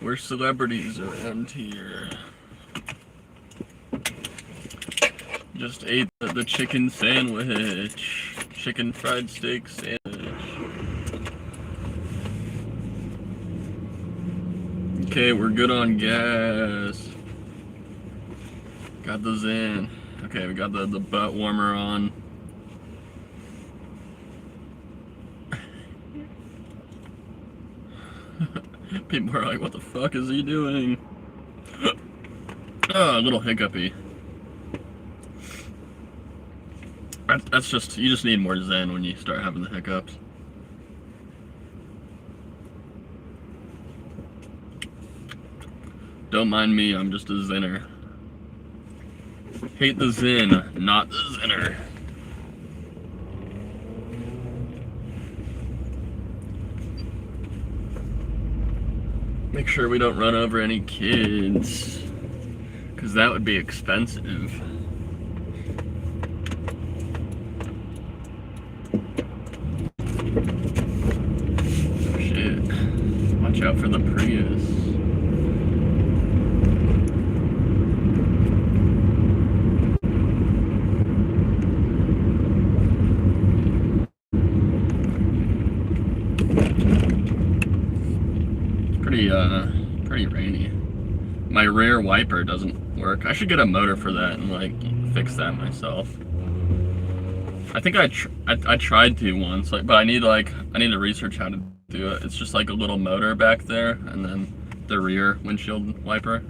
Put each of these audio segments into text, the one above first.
We're celebrities around here. Just ate the chicken sandwich. Chicken fried steak sandwich. Okay, we're good on gas. Got those in. Okay, we got the butt warmer on. People are like, what the fuck is he doing? Oh, a little hiccupy. That's just, you just need more zen when you start having the hiccups. Don't mind me, I'm just a zenner. Hate the zen, not the zenner. Make sure we don't run over any kids, because that would be expensive. Shit. Watch out for the Prius. Pretty rainy. My rear wiper doesn't work. I should get a motor for that and like fix that myself. I think I tried to once, like, but I need to research how to do it. It's just like a little motor back there and then the rear windshield wiper.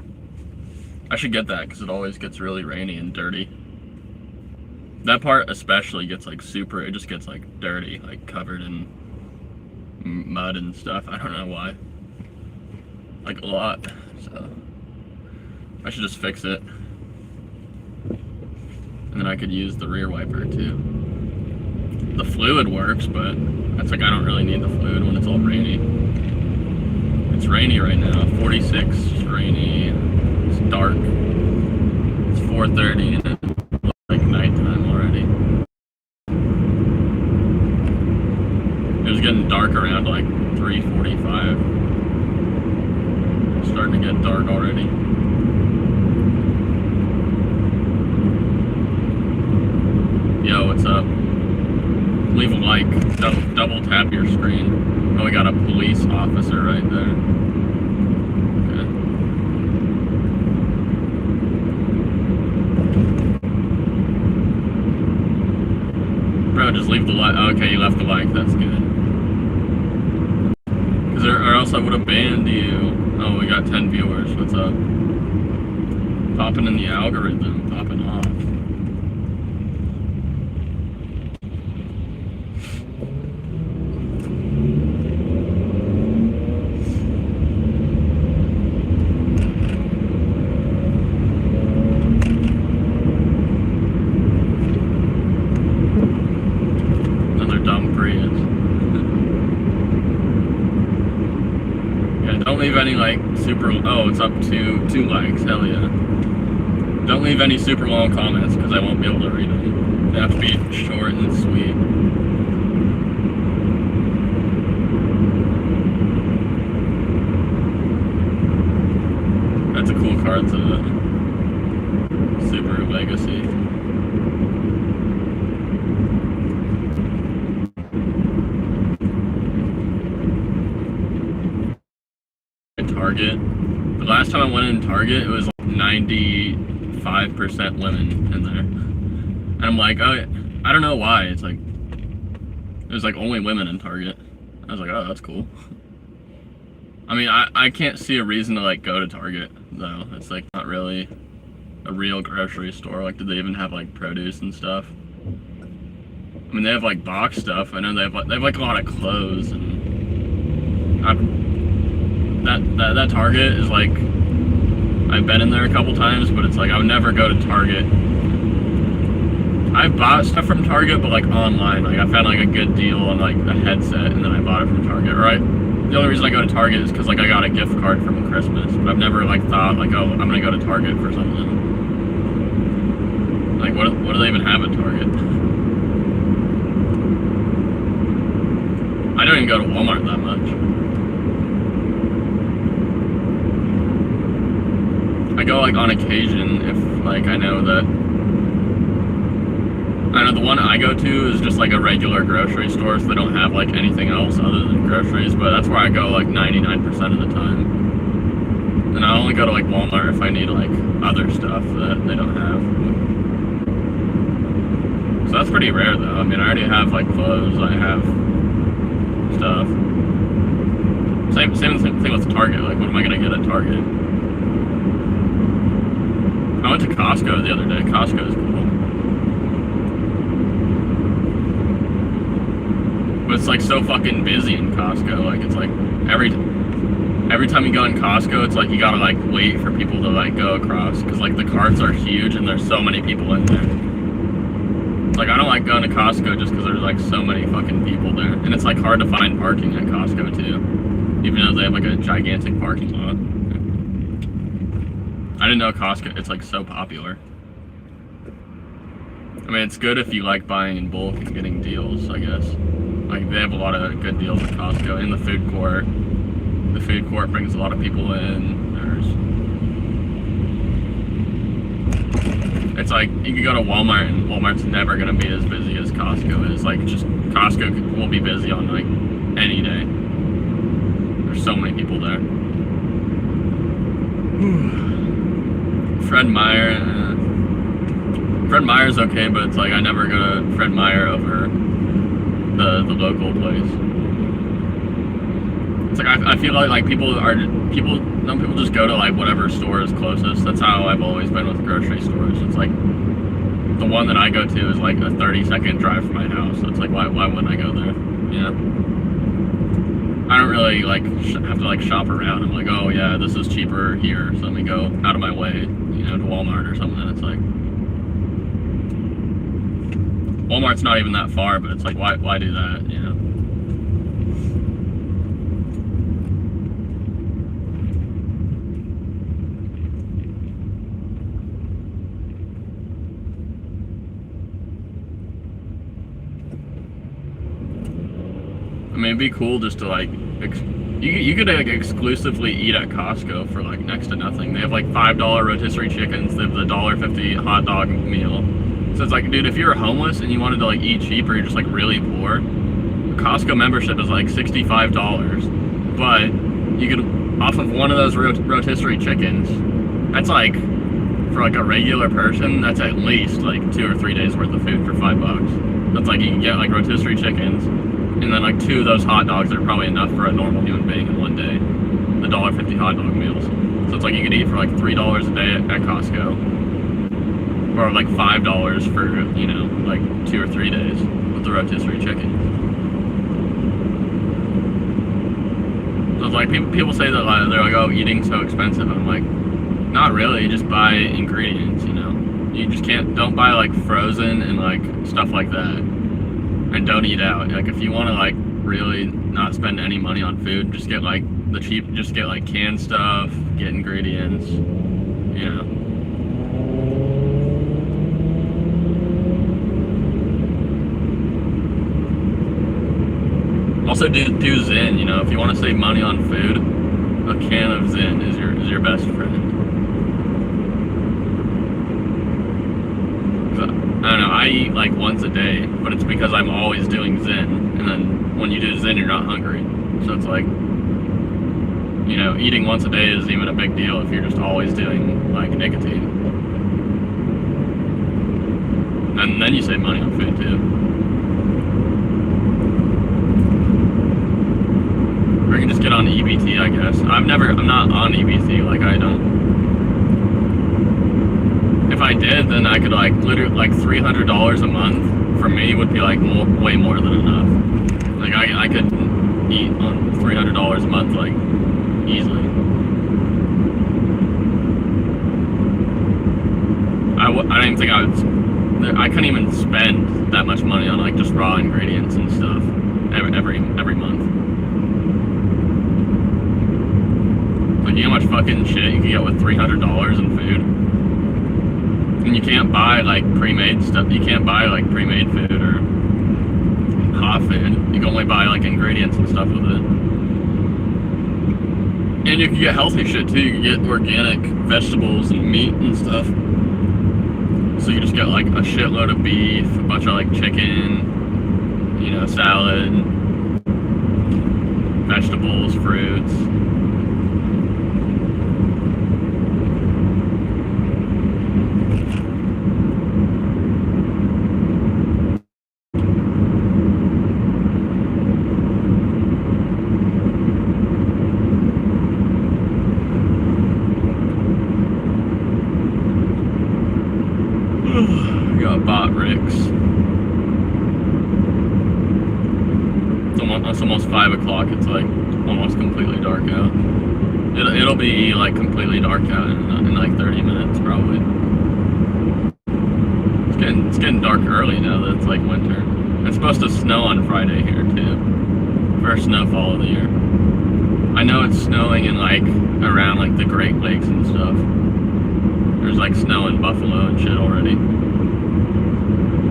I should get that because it always gets really rainy and dirty. That part especially gets like it just gets like dirty, like covered in mud and stuff. I don't know why. Like a lot, so I should just fix it. And then I could use the rear wiper too. The fluid works, but that's like I don't really need the fluid when it's all rainy. It's rainy right now, 46, it's rainy, it's dark. It's 4:30 and it looks like nighttime already. It was getting dark around like 3:45. Starting to get dark already. Yo, what's up? Leave a like. Double tap your screen. Oh, we got a police officer right there. Okay. Bro, just leave the like. Okay, you left the like. That's good. Or else I would have banned you. Oh, we got 10 viewers. What's up? Popping in the algorithm. Popping off. Another dumb Prius. Don't leave any like super. Oh, it's up to 2 likes. Hell yeah. Don't leave any super long comments because I won't be able to read them. They have to be short and sweet. That's a cool car. It's a Subaru Legacy. Target. The last time I went in Target, it was like 95% women in there. And I'm like, oh, I don't know why. It's like, there's like only women in Target. I was like, oh, that's cool. I mean, I can't see a reason to like go to Target though. It's like not really a real grocery store. Like, do they even have like produce and stuff? I mean, they have like box stuff. I know they have like a lot of clothes and that Target is like, I've been in there a couple times, but it's like I would never go to Target. I've bought stuff from Target, but like online. Like I found like a good deal on like a headset, and then I bought it from Target. Right? The only reason I go to Target is because like I got a gift card from Christmas, but I've never like thought like, oh, I'm gonna go to Target for something. Like what do they even have at Target? I don't even go to Walmart that much. I go like on occasion if like I know the one I go to is just like a regular grocery store, so they don't have like anything else other than groceries, but that's where I go like 99% of the time. And I only go to like Walmart if I need like other stuff that they don't have. So that's pretty rare though. I mean, I already have like clothes, I have stuff. Same thing with Target. Like, what am I gonna get at Target? I went to Costco the other day. Costco is cool. But it's like so fucking busy in Costco. Like, it's like every time you go in Costco, it's like you gotta like wait for people to like go across, because like the carts are huge and there's so many people in there. It's like I don't like going to Costco just because there's like so many fucking people there, and it's like hard to find parking at Costco too, even though they have like a gigantic parking lot. I didn't know Costco, it's like so popular. I mean, it's good if you like buying in bulk and getting deals, I guess. Like, they have a lot of good deals at Costco. In the food court. The food court brings a lot of people in. It's like, you can go to Walmart, and Walmart's never going to be as busy as Costco is. Like, just, Costco will be busy on, like, any day. There's so many people there. Fred Meyer's okay, but it's like I never go to Fred Meyer over the local place. It's like I feel like people just go to like whatever store is closest. That's how I've always been with grocery stores. It's like the one that I go to is like a 30-second drive from my house. So it's like why wouldn't I go there? Yeah. I don't really like have to like shop around. I'm like, oh yeah, this is cheaper here, so let me go out of my way, you know, to Walmart or something. It's like Walmart's not even that far, but it's like why do that, you know? I mean, it'd be cool just to like, you could like exclusively eat at Costco for like next to nothing. They have like $5 rotisserie chickens. They have the $1.50 hot dog meal. So it's like, dude, if you're homeless and you wanted to like eat cheap, or you're just like really poor, a Costco membership is like $65. But you could, off of one of those rotisserie chickens, that's like, for like a regular person, that's at least like 2 or 3 days worth of food for $5. That's like, you can get like rotisserie chickens, and then like 2 of those hot dogs are probably enough for a normal human being in one day. The $1.50 hot dog meals. So it's like you could eat for like $3 a day at Costco. Or like $5 for, you know, like 2 or 3 days with the rotisserie chicken. So it's like people say that they're like, oh, eating's so expensive. And I'm like, not really. You just buy ingredients, you know. You just don't buy like frozen and like stuff like that. And don't eat out. Like, if you want to like really not spend any money on food, just get like just get like canned stuff, get ingredients, you know. Also do Zen, you know, if you want to save money on food, a can of Zen is your best friend. I don't know, I eat like once a day, but it's because I'm always doing Zen, and then when you do Zen, you're not hungry. So it's like, you know, eating once a day isn't even a big deal if you're just always doing like nicotine. And then you save money on food too. Or you can just get on EBT, I guess. I'm not on EBT, like I don't. If I did, then I could like literally like $300 a month for me would be like way more than enough. Like I could eat on $300 a month like easily. I don't even think I couldn't even spend that much money on like just raw ingredients and stuff every month. Like, you know how much fucking shit you can get with $300 in food? And you can't buy like pre-made stuff. You can't buy like pre-made food or hot food. You can only buy like ingredients and stuff with it. And you can get healthy shit too. You can get organic vegetables and meat and stuff. So you just get like a shitload of beef, a bunch of like chicken, you know, salad, vegetables, fruits. We got bot ricks. It's almost 5 o'clock. It's like almost completely dark out. It'll be like completely dark out in like 30 minutes probably. It's getting dark early now that it's like winter. It's supposed to snow on Friday here too. First snowfall of the year. I know it's snowing in like around like the Great Lakes and stuff. There's like snow in Buffalo and shit already.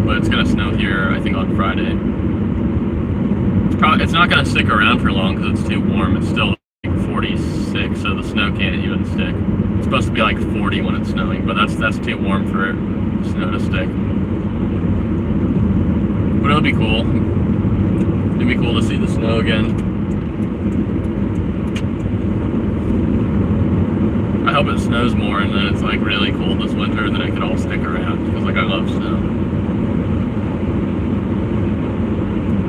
But it's gonna snow here, I think, on Friday. It's not gonna stick around for long because it's too warm. It's still like 46, so the snow can't even stick. It's supposed to be like 40 when it's snowing, but that's too warm for snow to stick. But it'll be cool. It'll be cool to see the snow again. I hope it snows more and then it's like really cold this winter and then it could all stick around because like I love snow.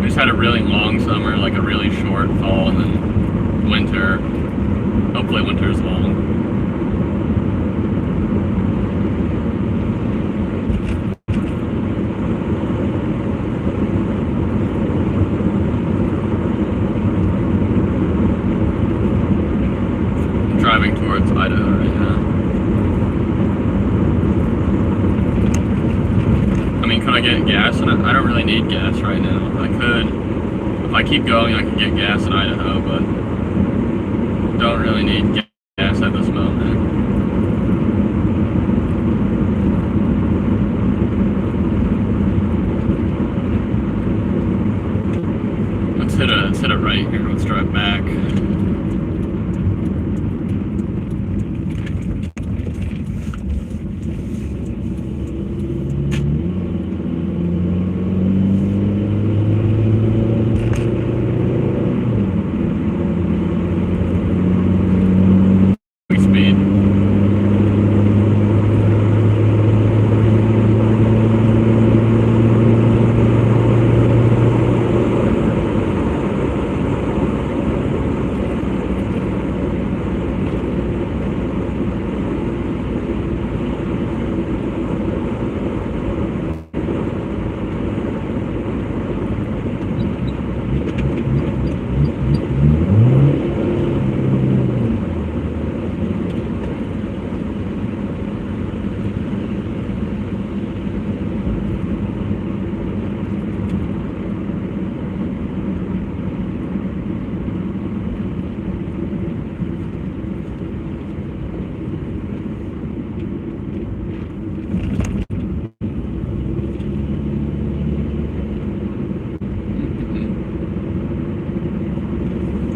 We just had a really long summer, like a really short fall, and then winter. Hopefully winter's long. I'm driving towards Idaho right now. I mean, could I get gas? And I don't really need gas right now. I could. If I keep going, I could get gas in Idaho, but don't really need gas at this moment. Let's hit it right here. Let's drive back.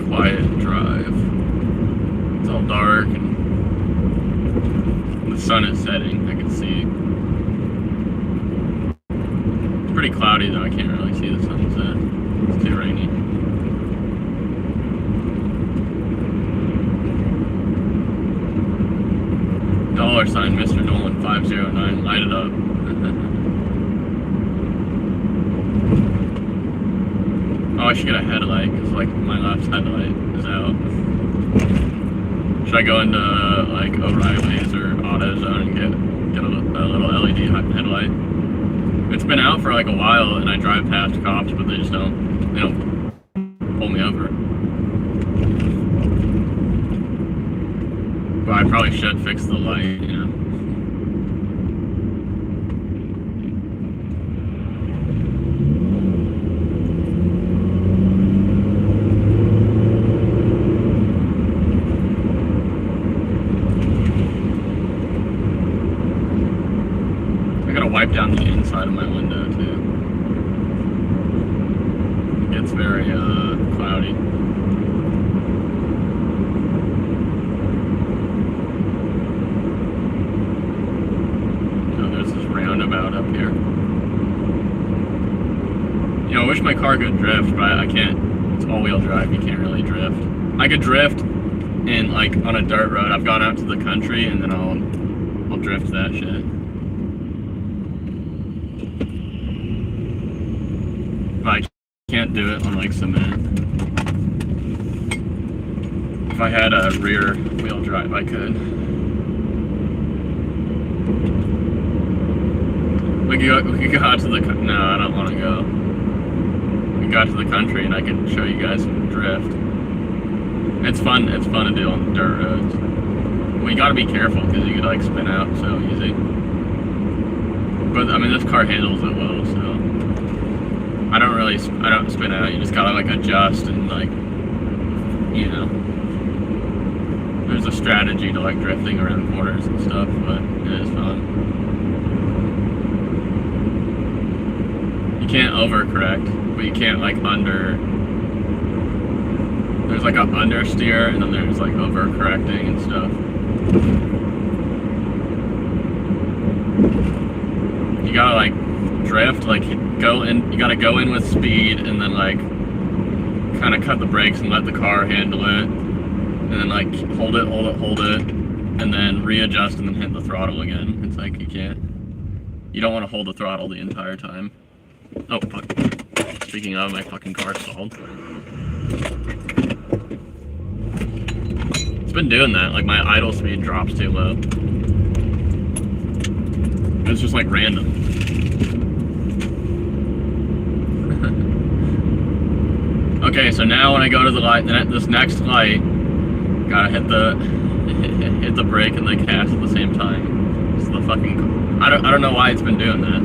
Quiet drive. It's all dark and the sun is setting. I can see. It's pretty cloudy though. I can't really see the sunset. It's too rainy. $sign Mr. Nolan 509. Light it up. Oh, I should get a headlight because like my left headlight is out. Should I go into like O'Reilly's or AutoZone and get a little LED headlight? It's been out for like a while and I drive past cops, but they don't pull me over. But I probably should fix the light, you know. Wipe down the inside of my window too. It gets very cloudy. car could drift, but I can't. It's all-wheel drive. You can't really drift. I could drift in like on a dirt road. I've gone out to the country and then I'll drift that shit. But I can't do it on like cement. If I had a rear wheel drive, I could. We could go out to the. No, I don't want to go. We go out to the country and I can show you guys some drift. It's fun. It's fun to do on dirt roads. Well, you gotta be careful because you could like spin out so easy. But I mean, this car handles it well, so I don't spin out. You just gotta like adjust and like, you know, there's a strategy to like drifting around corners and stuff, but it is fun. You can't overcorrect, but you can't like under. There's like an understeer, and then there's like overcorrecting and stuff. You gotta like drift, like go in. You gotta go in with speed, and then like kind of cut the brakes and let the car handle it, and then like hold it, and then readjust, and then hit the throttle again. It's like you can't. You don't want to hold the throttle the entire time. Oh fuck! Speaking of, my fucking car stalled. It's been doing that, like my idle speed drops too low. It's just like random. Okay, so now when I go to the light, this next light, gotta hit the brake and the gas at the same time. It's the fucking. I don't know why it's been doing that.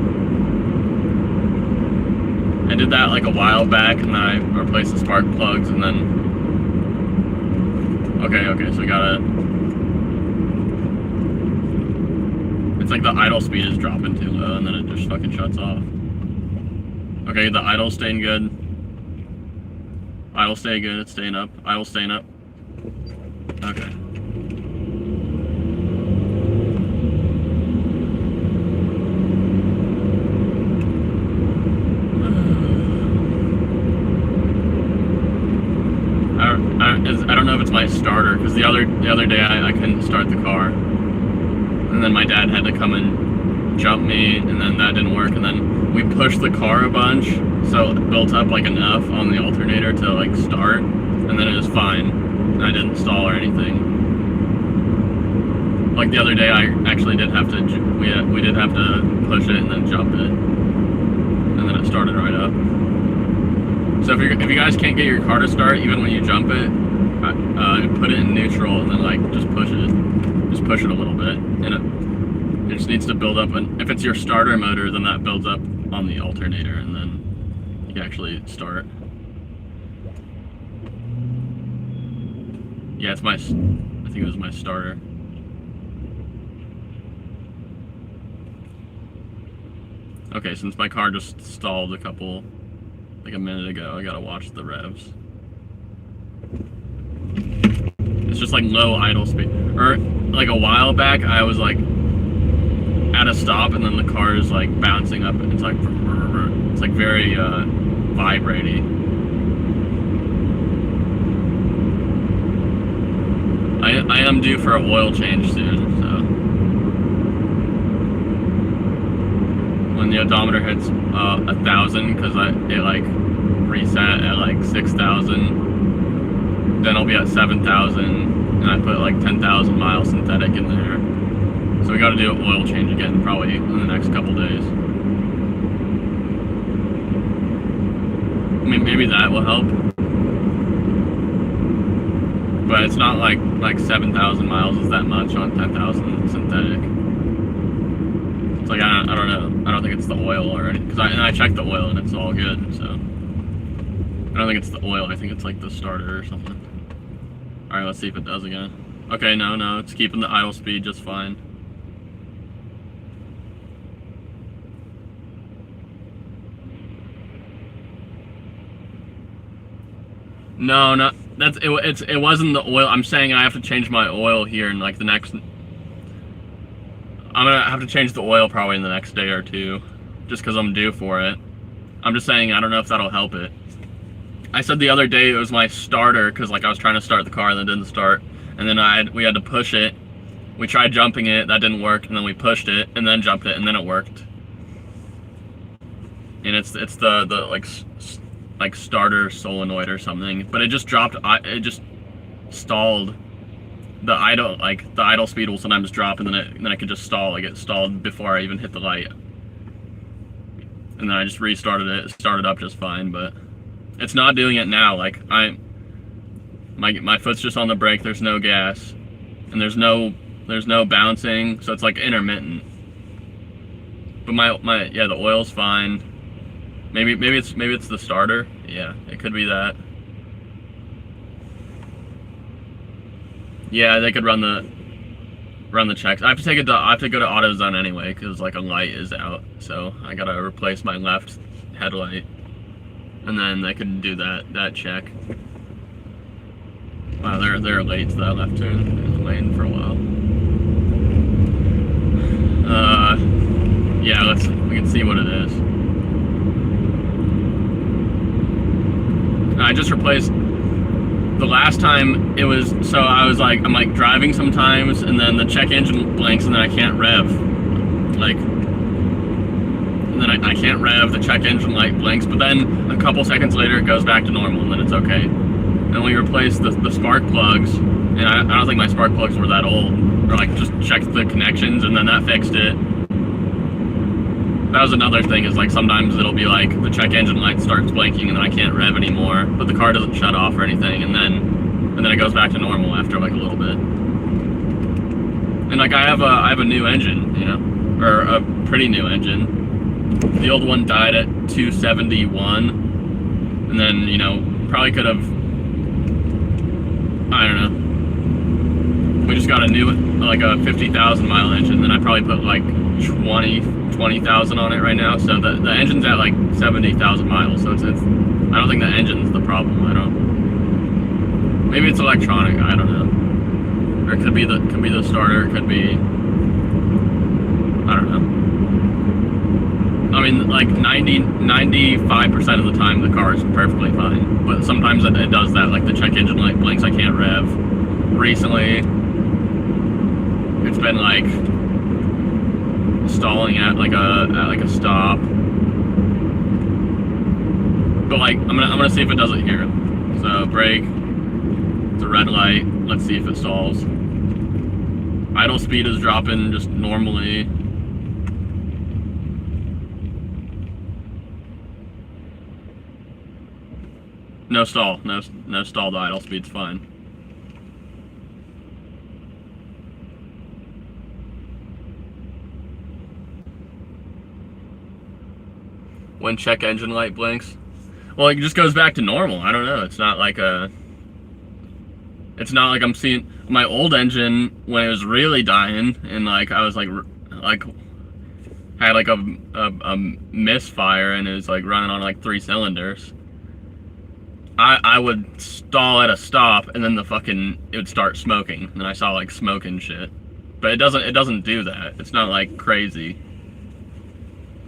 I did that like a while back, and then I replaced the spark plugs, and then. Okay, so we gotta. It's like the idle speed is dropping too low, and then it just fucking shuts off. Okay, the idle's staying good. Idle stay good, it's staying up. Idle staying up. Okay. I don't know if it's my starter, because the other day I couldn't start the car, and then my dad had to come and jump me, and then that didn't work, and then we pushed the car a bunch, so it built up like enough on the alternator to like start, and then it was fine, and I didn't stall or anything. Like the other day, I actually did have to we did have to push it and then jump it, and then it started right up. So if you guys can't get your car to start, even when you jump it, put it in neutral and then like just push it a little bit, and it just needs to build up. And if it's your starter motor, then that builds up on the alternator, and then you can actually start. Yeah, I think it was my starter. Okay, since my car just stalled like a minute ago, I gotta watch the revs. It's just like low idle speed. Or like a while back, I was like at a stop, and then the car is like bouncing up. It's like very vibrating. I am due for an oil change soon, so when the odometer hits 1,000, because it like reset at like 6,000. Then I'll be at 7,000, and I put like 10,000 miles synthetic in there. So we got to do an oil change again, probably in the next couple days. I mean, maybe that will help, but it's not like 7,000 miles is that much on 10,000 synthetic. It's like I don't know. I don't think it's the oil or anything, because I checked the oil and it's all good. So I don't think it's the oil. I think it's like the starter or something. All right, let's see if it does again. Okay, no, it's keeping the idle speed just fine. No, it wasn't the oil. I'm saying I have to change my oil here in like the next. I'm gonna have to change the oil probably in the next day or two, just because I'm due for it. I'm just saying, I don't know if that'll help it. I said the other day it was my starter, because like I was trying to start the car and it didn't start. And then we had to push it. We tried jumping it, that didn't work, and then we pushed it, and then jumped it, and then it worked. And it's the like starter solenoid or something, but it just dropped. It just stalled. The idle speed will sometimes drop, and then it could just stall. Like it stalled before I even hit the light, and then I just restarted it. It started up just fine, but it's not doing it now. Like my foot's just on the brake. There's no gas, and there's no bouncing, so it's like intermittent. But the oil's fine. Maybe it's the starter. Yeah, it could be that. Yeah, they could run the checks. I have to go to AutoZone anyway, because like a light is out, so I gotta replace my left headlight, and then they could do that check. Wow, they're late to that left turn lane for a while. Yeah, we can see what it is. I just replaced. The last time it was, so I'm like driving sometimes, and then the check engine blinks, and then I can't rev. Like, and then I can't rev, the check engine light blinks, but then a couple seconds later it goes back to normal, and then it's okay. And we replaced the spark plugs, and I don't think my spark plugs were that old, or like just checked the connections, and then that fixed it. That was another thing, is like sometimes it'll be like the check engine light starts blinking and then I can't rev anymore, but the car doesn't shut off or anything, and then it goes back to normal after like a little bit. And like I have a new engine, you know, or a pretty new engine. The old one died at 271, and then, you know, probably could have, I don't know. We just got a new, like a 50,000 mile engine, and I probably put like 20,000 on it right now, so the engine's at like 70,000 miles, so it's I don't think the engine's the problem. Maybe it's electronic, I don't know. Or it could be the starter, it could be, I don't know. I mean, like 95% of the time the car is perfectly fine, but sometimes it does that, like the check engine light blinks, I can't rev. Recently, it's been like stalling at like a stop, but like I'm gonna see if it does it here. So brake, it's a red light. Let's see if it stalls. Idle speed is dropping just normally. No stall, no stall. The idle speed's fine. When check engine light blinks, well, it just goes back to normal. I don't know. It's not like I'm seeing my old engine when it was really dying, and like I was like had like a misfire, and it was like running on like 3 cylinders. I would stall at a stop, and then it would start smoking, and I saw like smoke and shit. But it doesn't do that. It's not like crazy.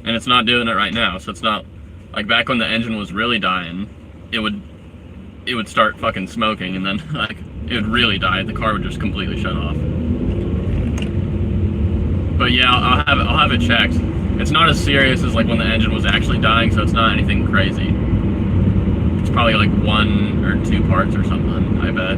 And it's not doing it right now, so it's not like back when the engine was really dying, it would start fucking smoking, and then like it would really die. The car would just completely shut off. But yeah, I'll have it checked. It's not as serious as like when the engine was actually dying, so it's not anything crazy. It's probably like 1 or 2 parts or something, I bet.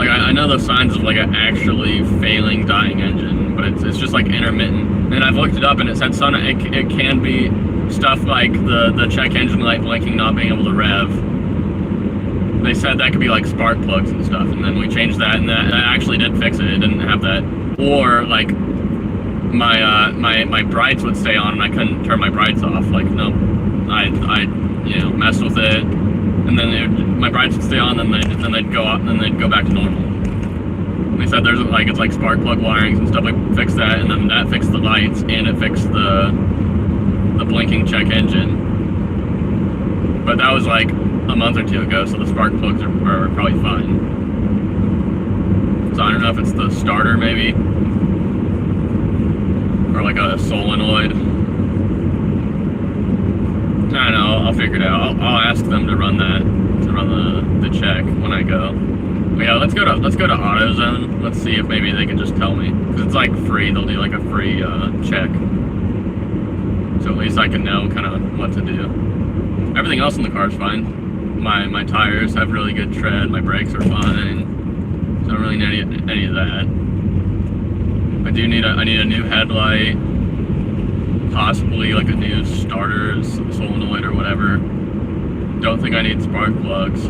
I know the signs of like an actually failing, dying engine, but it's just like intermittent. And I've looked it up, and it said it can be stuff like the check engine light blinking, not being able to rev. They said that could be like spark plugs and stuff, and then we changed that, and that actually did fix it. It didn't have that. Or like my brights would stay on, and I couldn't turn my brights off. Like no, I you know, messed with it, and then my brights would stay on, then they'd go up, and then they'd go back to normal. They said there's like, it's like spark plug wirings and stuff. We fixed that, and then that fixed the lights, and it fixed the blinking check engine. But that was like a month or two ago, so the spark plugs are probably fine. So I don't know if it's the starter maybe, or like a solenoid. I don't know. I'll figure it out. I'll ask them to run the check when I go. But yeah, let's go to AutoZone. Let's see if maybe they can just tell me, because it's like free. They'll do like a free check, so at least I can know kind of what to do. Everything else in the car is fine. My tires have really good tread. My brakes are fine. So I don't really need any of that. I need a new headlight, possibly like a new starter, solenoid or whatever. Don't think I need spark plugs.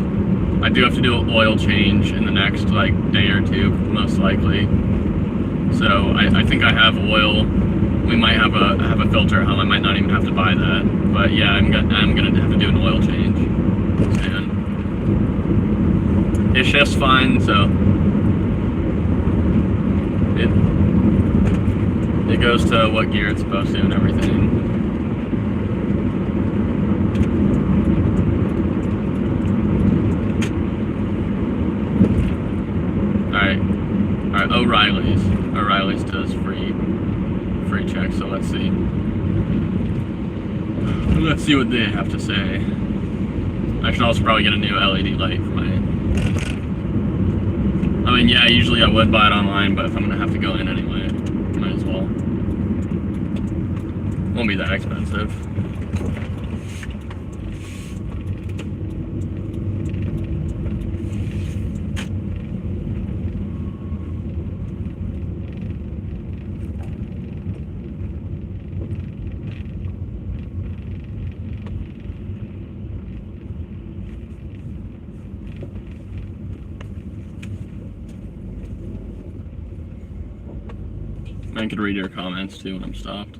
I do have to do an oil change in the next like day or two, most likely. So I think I have oil. We might have a filter at home. I might not even have to buy that. But yeah, I'm gonna have to do an oil change. And it shifts fine, so it goes to what gear it's supposed to and everything. Alright, O'Reilly's does free checks, so let's see. Let's see what they have to say. I should also probably get a new LED light for my... I mean, yeah, usually I would buy it online, but if I'm gonna have to go in anyway, might as well. Won't be that expensive. I could read your comments too when I'm stopped.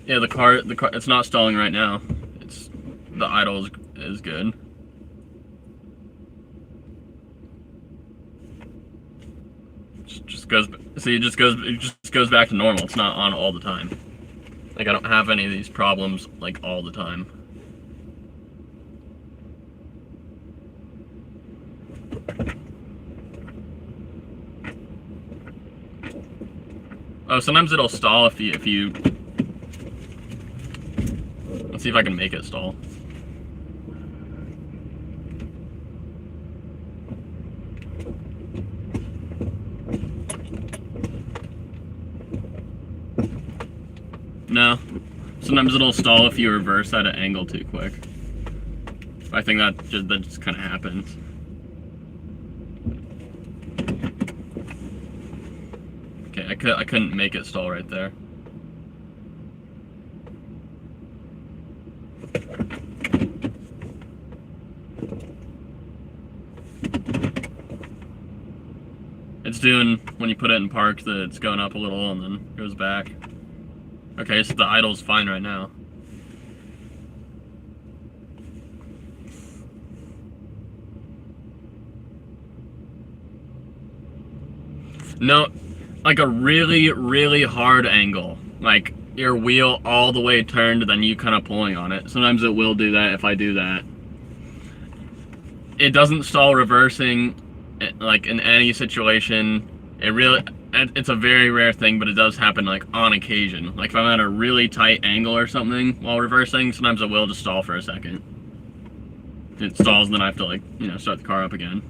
Yeah, the car, it's not stalling right now. The idle is good. It just goes back to normal. It's not on all the time. Like, I don't have any of these problems like all the time. Oh, sometimes it'll stall if you. Let's see if I can make it stall. No. Sometimes it'll stall if you reverse at an angle too quick. I think that just kind of happens. Okay, I couldn't make it stall right there. It's doing, when you put it in park, that it's going up a little and then goes back. Okay, so the idle's fine right now. No, like a really, really hard angle. Like your wheel all the way turned, then you kind of pulling on it. Sometimes it will do that if I do that. It doesn't stall reversing, like in any situation. It's a very rare thing, but it does happen like on occasion. Like if I'm at a really tight angle or something while reversing, sometimes it will just stall for a second. It stalls and then I have to like, start the car up again.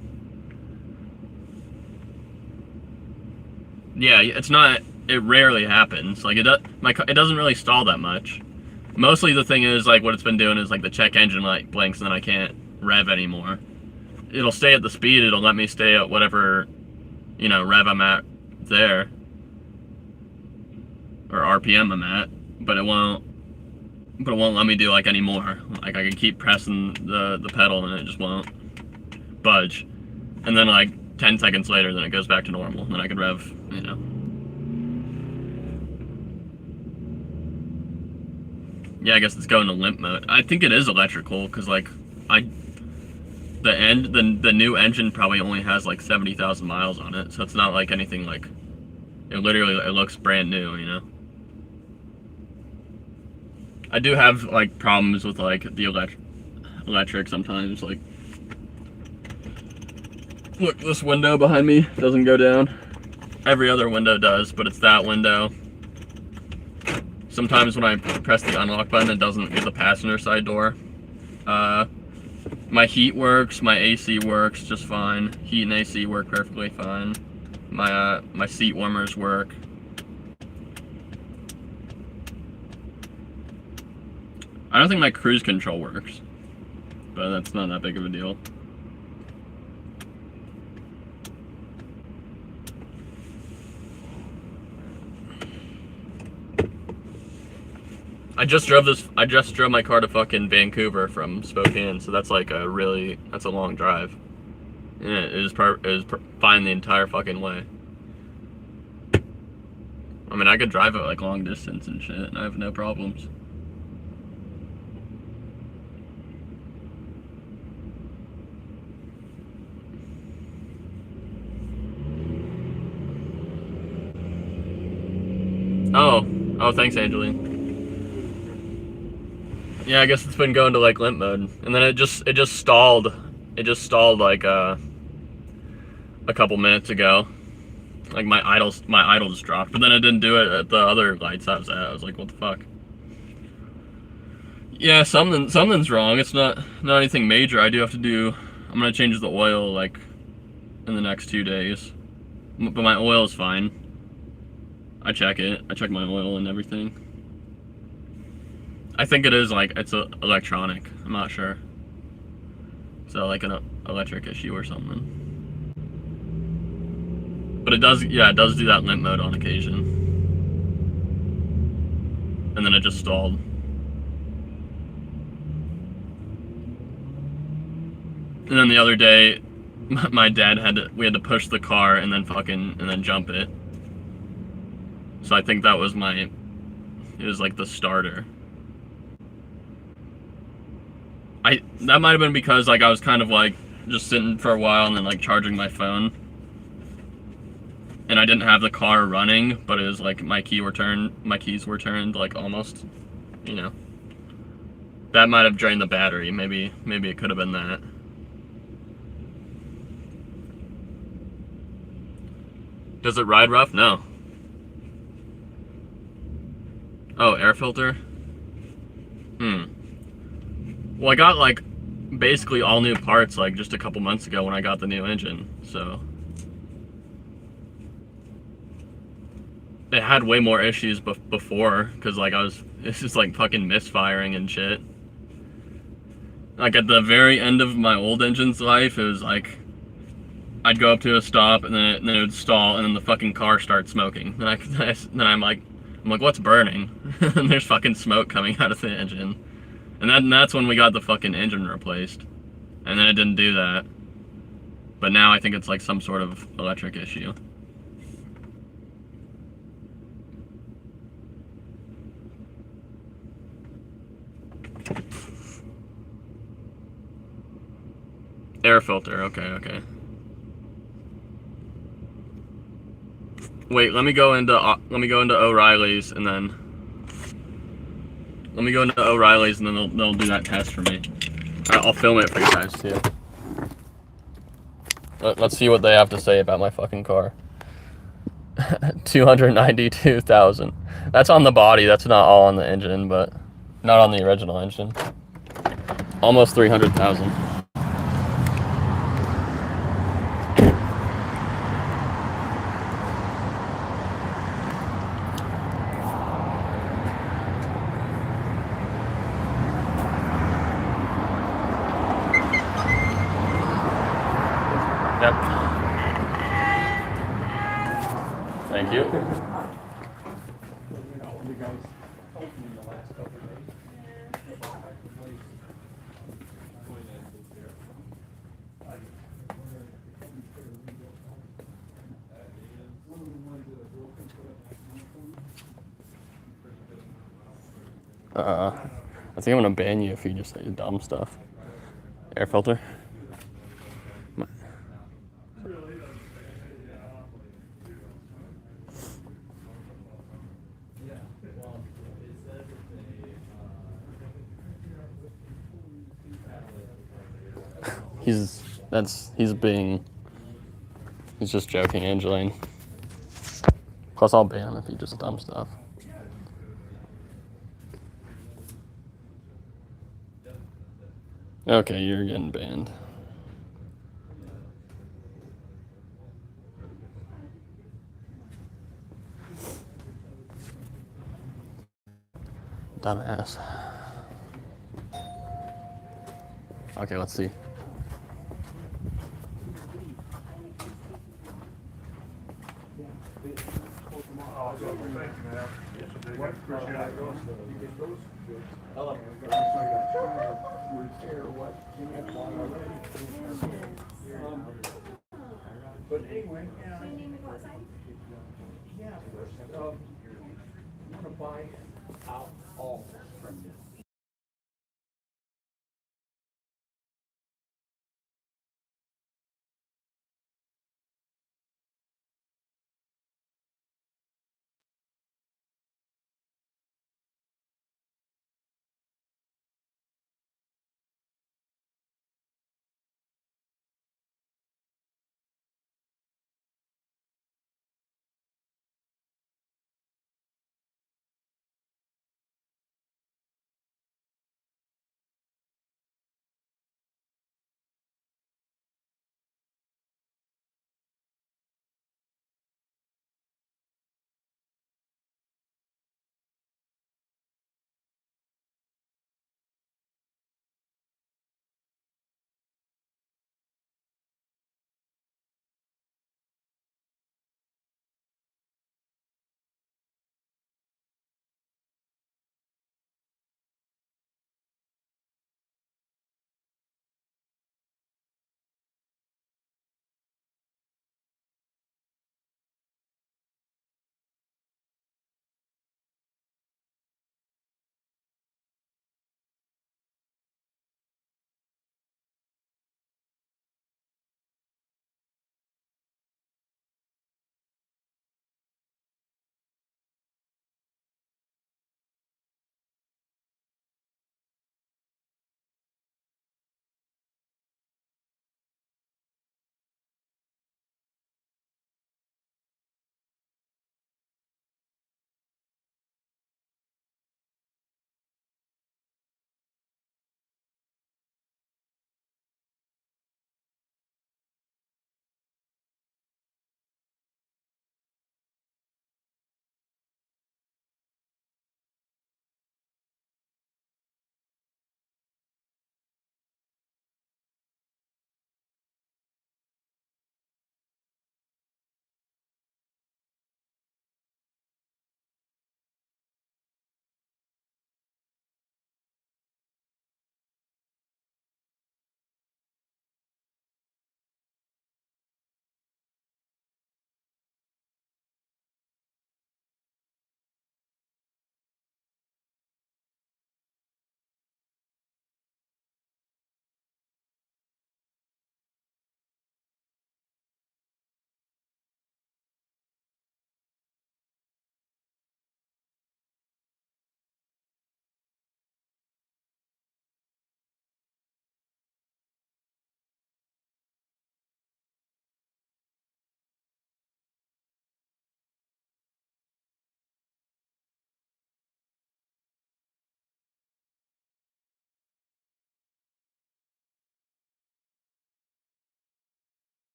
Yeah, it rarely happens. Like it doesn't really stall that much. Mostly the thing is like what it's been doing is like the check engine light blinks and then I can't rev anymore. It'll stay at the speed, it'll let me stay at whatever, rev I'm at there, or RPM I'm at, but it won't let me do like any more. Like I can keep pressing the pedal and it just won't budge. And then like 10 seconds later, then it goes back to normal. Then I can rev, Yeah, I guess it's going to limp mode. I think it is electrical, because like, the new engine probably only has like 70,000 miles on it, so it's not like anything like, it looks brand new, you know. I do have like problems with like the electric sometimes. Like, look, this window behind me doesn't go down. Every other window does, but it's that window. Sometimes when I press the unlock button, it doesn't get the passenger side door. My heat works, my AC works just fine. Heat and AC work perfectly fine. My seat warmers work. I don't think my cruise control works, but that's not that big of a deal. I just drove my car to fucking Vancouver from Spokane, so that's like that's a long drive. Yeah, it was fine the entire fucking way. I mean, I could drive it like long distance and shit, and I have no problems. Oh, thanks, Angeline. Yeah, I guess it's been going to like limp mode, and then it just stalled. It just stalled like a couple minutes ago. Like my idle just dropped, but then it didn't do it at the other lights I was at. I was like, what the fuck? Yeah, something's wrong. It's not anything major. I do have to do. I'm gonna change the oil like in the next 2 days, but my oil is fine. I check it. I check my oil and everything. I think it is like it's electronic. I'm not sure. So like an electric issue or something. But it does do that limp mode on occasion. And then it just stalled. And then the other day, my dad we had to push the car and then jump it. So I think that was it was like the starter. That might have been because like I was kind of like just sitting for a while and then like charging my phone. And I didn't have the car running, but it was like my keys were turned like almost, you know. That might have drained the battery. Maybe it could have been that. Does it ride rough? No. Oh, air filter? Well, I got like basically all new parts like just a couple months ago when I got the new engine, so it had way more issues before, because like it's just like fucking misfiring and shit. Like at the very end of my old engine's life, it was like I'd go up to a stop and then it would stall and then the fucking car starts smoking. Then I'm like what's burning? And there's fucking smoke coming out of the engine. And that's when we got the fucking engine replaced. And then it didn't do that. But now I think it's like some sort of electric issue. Air filter, okay. Wait, let me go into O'Reilly's and then they'll do that test for me. I'll film it for you guys too. Let's see what they have to say about my fucking car. 292,000. That's on the body. That's not all on the engine, but not on the original engine. Almost 300,000. Yep. Thank you. I think I'm gonna ban you if you just say dumb stuff. Air filter. He's just joking, Angeline. Plus, I'll ban him if he just dumb stuff. Okay, you're getting banned. Dumbass. Okay, let's see. But anyway, yeah. Yeah, want to buy out all from you.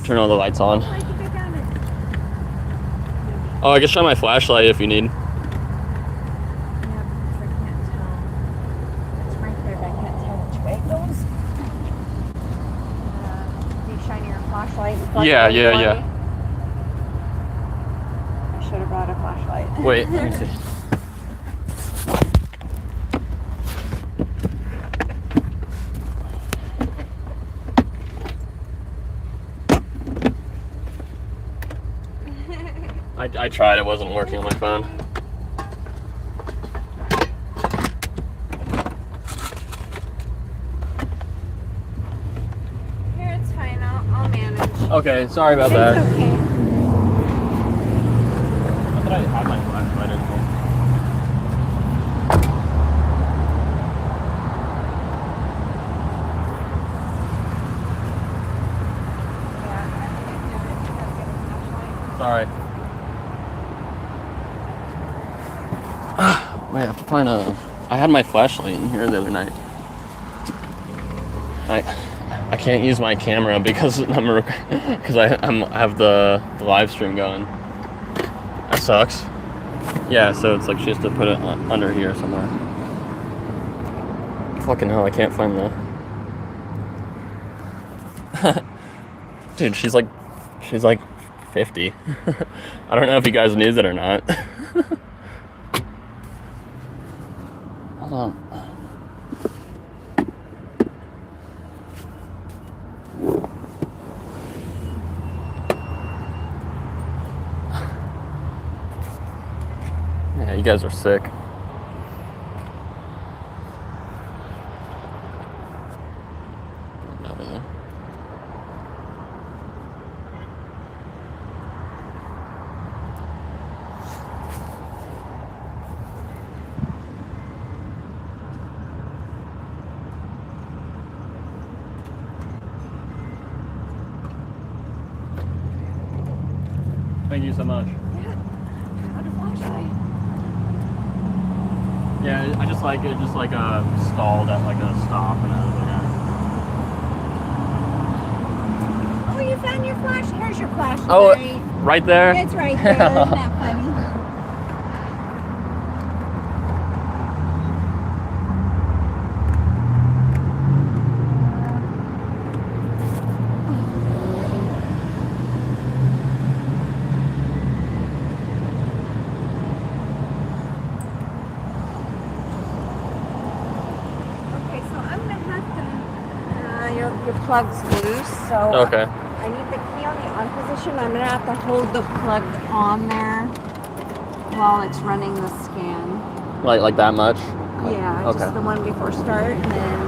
Turn all the lights on. Oh, I can shine my flashlight if you need. Yeah, because I can't tell. It's right there, but I can't tell which way it goes. Do you shine your flashlight? Yeah. I should have brought a flashlight. Wait, let me see. I tried, it wasn't working on my phone. Here, it's fine. I'll manage. Okay, sorry about It's that. okay. I thought I had my flashlight in here. Sorry. Wait, I have to find a... I had my flashlight in here the other night. I can't use my camera because I have the live stream going. That sucks. Yeah, so it's like she has to put it under here somewhere. Fucking hell, I can't find the... Dude, she's like 50. I don't know if you guys knew that or not. Hold on. Yeah, you guys are sick. Over there. Thank you so much. Yeah. Got a flashlight. Yeah, I just like it, just like stalled at like a stop, and I was like, Oh, you found your flash. Here's your flashlight. oh, right there. It's right there. Isn't that funny? Okay, so I'm gonna have to. Your plug's loose, so Okay. I need the key on the on position. I'm gonna have to hold the plug on there while it's running the scan. Like that much? Yeah, Okay. just the one before start, and then.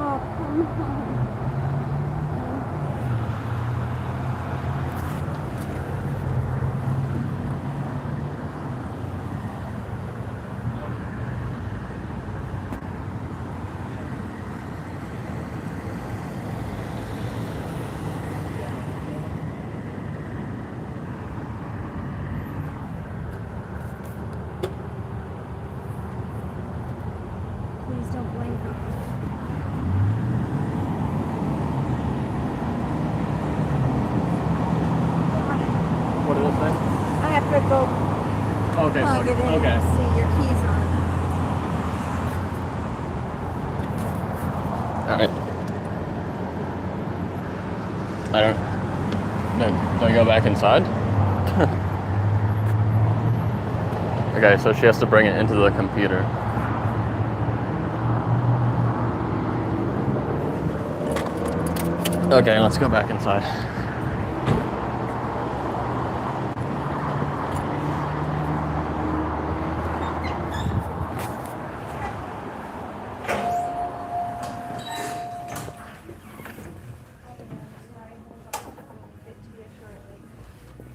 Oh, come on. Please don't blink. What did it say? I have to go Okay. plug it in Okay. and see your keys on. Alright. I don't. Do I go back inside? Okay, so she has to bring it into the computer. Okay, let's go back inside.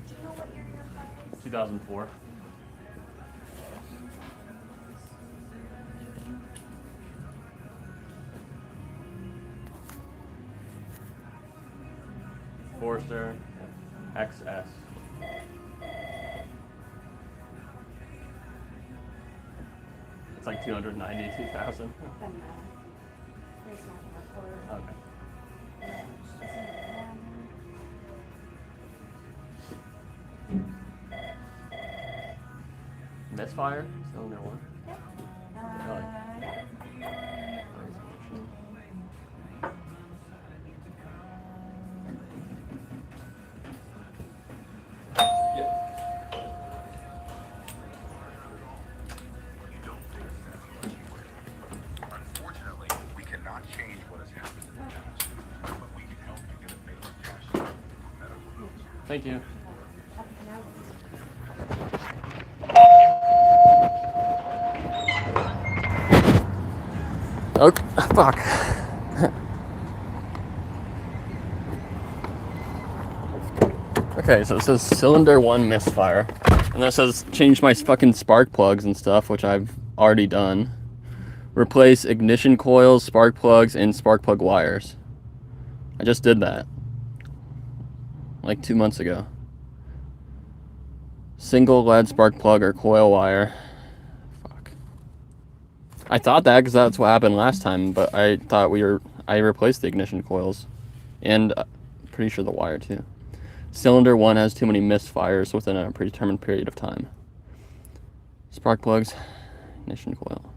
Do you know what year your car is? 2004. Forester XS. It's like 292,000. Okay. Misfire? Cylinder 1? Unfortunately, we cannot change what has happened in the past, but we can help you get a paper cash medical bills. Thank you. Okay, fuck. Okay, so it says cylinder 1 misfire. And that says change my fucking spark plugs and stuff, which I've already done. Replace ignition coils, spark plugs, and spark plug wires. I just did that. Like 2 months ago. Single lead spark plug or coil wire. Fuck. I thought that because that's what happened last time, but I thought I replaced the ignition coils. And pretty sure the wire too. Cylinder 1 has too many misfires within a predetermined period of time. Spark plugs, ignition coil.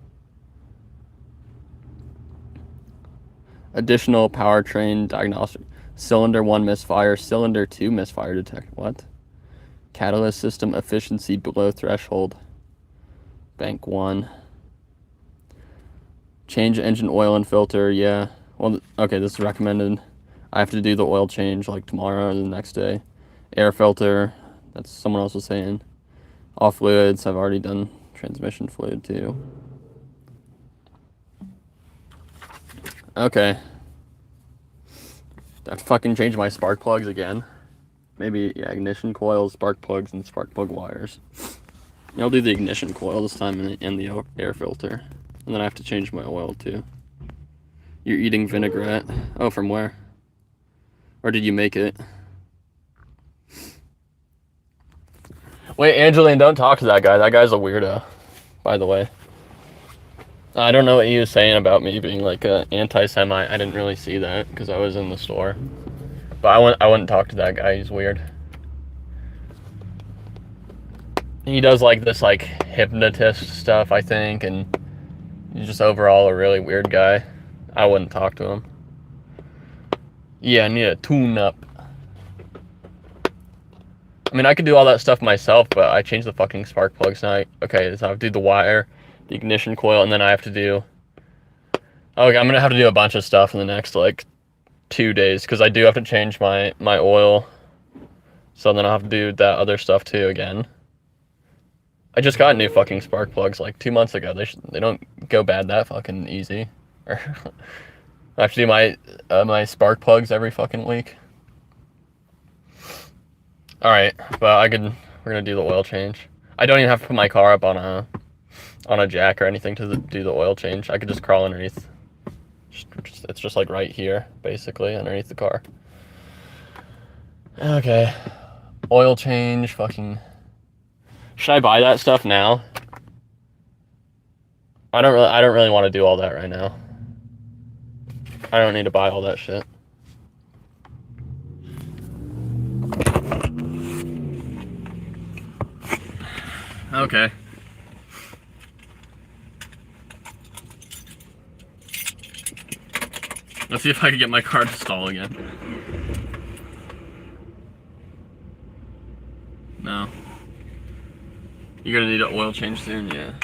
Additional powertrain diagnostic. Cylinder 1 misfire, cylinder 2 misfire detect. What? Catalyst system efficiency below threshold. Bank 1. Change engine oil and filter, yeah. Well, okay, this is recommended. I have to do the oil change like tomorrow or the next day. Air filter, that's someone else was saying. All fluids, I've already done transmission fluid too. Okay. I fucking changed my spark plugs again. Maybe, yeah, ignition coils, spark plugs, and spark plug wires. I'll do the ignition coil this time and the air filter. And then I have to change my oil too. You're eating vinaigrette. Oh, from where? Or did you make it? Wait, Angeline, don't talk to that guy. That guy's a weirdo, by the way. I don't know what he was saying about me being like a anti-Semite. I didn't really see that because I was in the store. But I wouldn't talk to that guy. He's weird. he does like this like hypnotist stuff, I think, and he's just overall a really weird guy. I wouldn't talk to him. Yeah, I need a tune-up. I mean, I could do all that stuff myself, but I changed the fucking spark plugs now. Okay, so I have to do the wire, the ignition coil, and then I have to do... Okay, I'm gonna have to do a bunch of stuff in the next, like, 2 days, because I do have to change my oil. So then I'll have to do that other stuff, too, again. I just got new fucking spark plugs, like, 2 months ago. They don't go bad that fucking easy. I have to do my spark plugs every fucking week. Alright, but we're gonna do the oil change. I don't even have to put my car up on a jack or anything to do the oil change. I could just crawl underneath. It's just like right here, basically, underneath the car. Okay. Oil change, fucking... Should I buy that stuff now? I don't really want to do all that right now. I don't need to buy all that shit. Okay. Let's see if I can get my car to stall again. No. You're gonna need an oil change soon, yeah.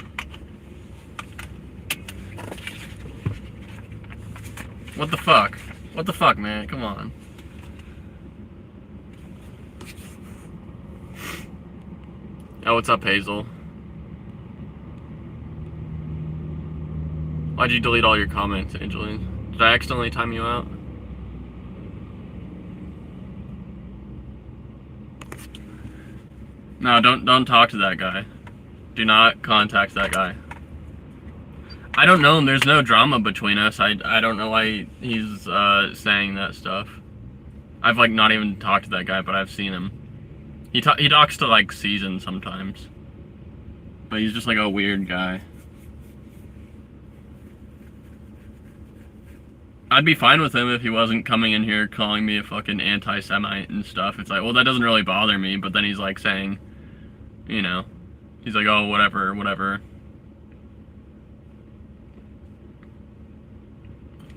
What the fuck? What the fuck, man? Come on. Oh, what's up, Hazel? Why'd you delete all your comments, Angeline? Did I accidentally time you out? No, don't talk to that guy. Do not contact that guy. I don't know him. There's no drama between us. I don't know why he's saying that stuff. I've like not even talked to that guy, but I've seen him. He talks to like Season sometimes, but he's just like a weird guy. I'd be fine with him if he wasn't coming in here calling me a fucking anti-Semite and stuff. It's like, well, that doesn't really bother me, but then he's like saying, you know, he's like, oh, whatever.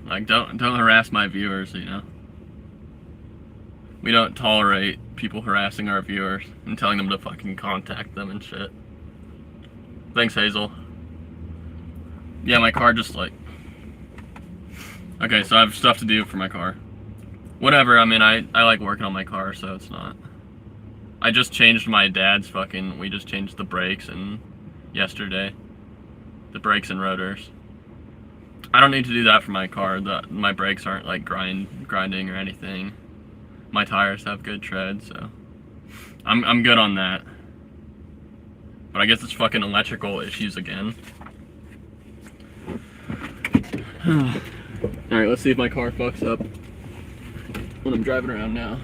Like, don't harass my viewers, you know. We don't tolerate people harassing our viewers and telling them to fucking contact them and shit. Thanks, Hazel. Yeah, my car just like... Okay, so I have stuff to do for my car. Whatever, I mean, I like working on my car, so it's not... I just changed my dad's fucking... We just changed the brakes and... yesterday. The brakes and rotors. I don't need to do that for my car. My brakes aren't like grinding or anything. My tires have good tread, so... I'm good on that. But I guess it's fucking electrical issues again. Alright, let's see if my car fucks up when I'm driving around now.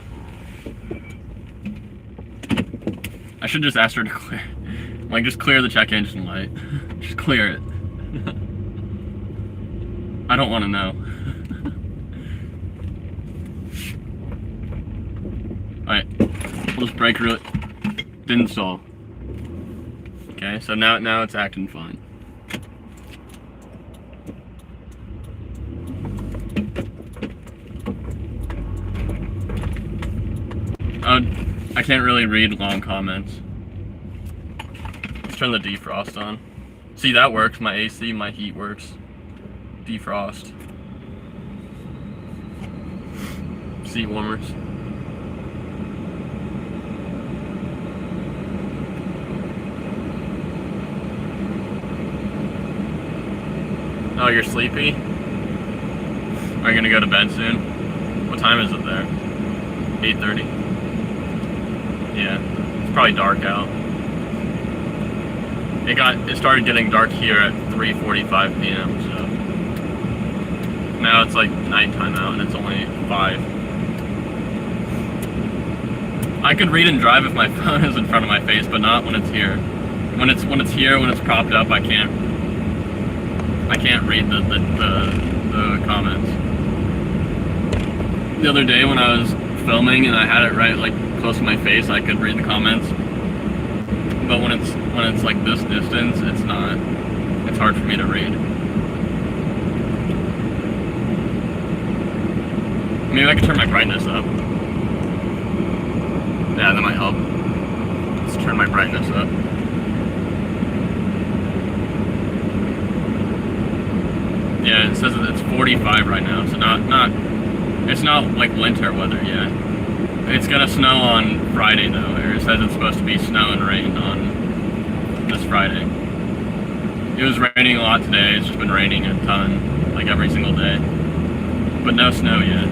I should just ask her to clear. Like, just clear the check engine light. Just clear it. I don't want to know. Alright, we'll just brake really. Didn't stall. Okay, so now it's acting fine. I can't really read long comments. Let's turn the defrost on. See, that works. My AC, my heat works. Defrost. Seat warmers. Oh, you're sleepy? Are you gonna go to bed soon? What time is it there? 8:30? Yeah, it's probably dark out. It started getting dark here at 3:45 p.m. so now it's like nighttime out and it's only 5. I could read and drive if my phone is in front of my face, but not when it's here. When it's here, when it's propped up, I can't read the comments. The other day when I was filming and I had it right like close to my face, I could read the comments. but when it's like this distance, it's not. It's hard for me to read. Maybe I could turn my brightness up. Yeah, that might help. Let's turn my brightness up. Yeah, it says that it's 45 right now, so it's not like winter weather yet. It's gonna snow on Friday though. It says it's supposed to be snow and rain on this Friday. It was raining a lot today. It's just been raining a ton, like every single day. But no snow yet.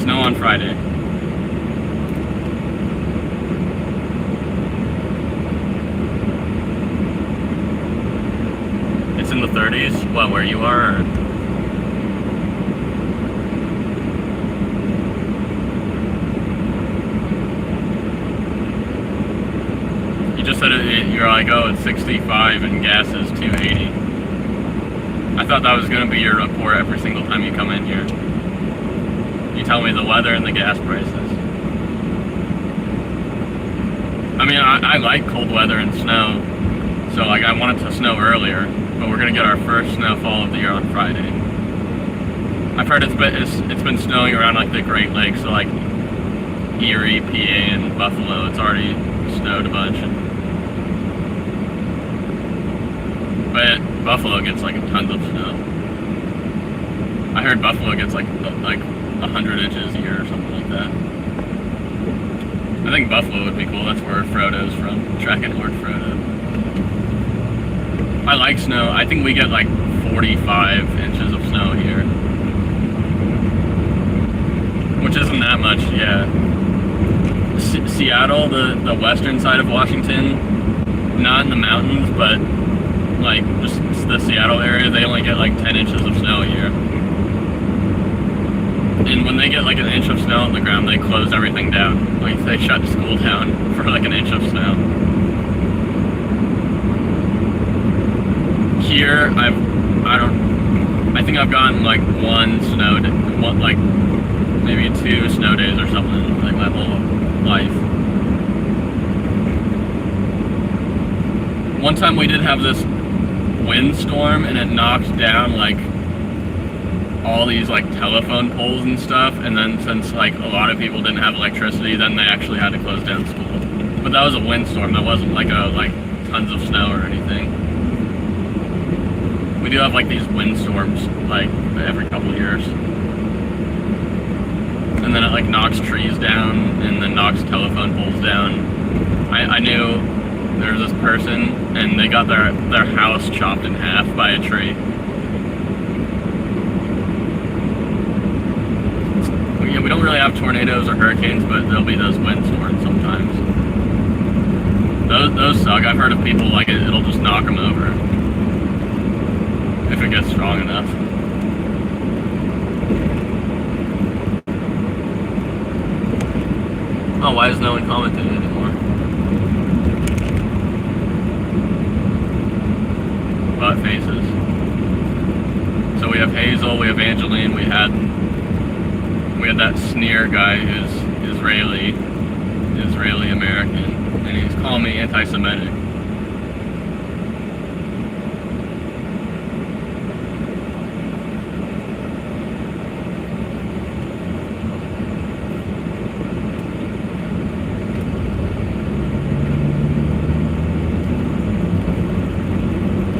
Snow on Friday. It's in the 30s? What, where you are? Or? You just said you're like, oh, it's 65 and gas is 280. I thought that was going to be your report every single time you come in here. You tell me the weather and the gas prices. I mean, I like cold weather and snow, so like I want it to snow earlier, but we're going to get our first snowfall of the year on Friday. I've heard it's been snowing around like the Great Lakes, so like Erie, PA, and Buffalo. It's already snowed a bunch. But Buffalo gets like tons of snow. I heard Buffalo gets like 100 inches a year or something like that. I think Buffalo would be cool. That's where Frodo's from. Track and Lord Frodo. I like snow. I think we get like 45 inches of snow here. Which isn't that much, yeah. Seattle, the western side of Washington, not in the mountains, but like just the Seattle area, they only get like 10 inches of snow a year. And when they get like an inch of snow on the ground, they close everything down. Like they shut school down for like an inch of snow. Here, I think I've gotten like like maybe 2 snow days or something, like my whole life. One time we did have this windstorm and it knocked down like all these like telephone poles and stuff, and then since like a lot of people didn't have electricity, then they actually had to close down school. But that was a windstorm, that wasn't like tons of snow or anything. We do have like these windstorms like every couple years. And then it like knocks trees down and then knocks telephone poles down. I knew there was this person and they got their house chopped in half by a tree. Yeah, we don't really have tornadoes or hurricanes, but there'll be those windstorms sometimes. Those suck. I've heard of people like it'll just knock them over if it gets strong enough. Oh, why is no one commenting anymore? Butt faces. So we have Hazel, we have Angeline, we had that Sneer guy who's Israeli American, and he's calling me anti-Semitic.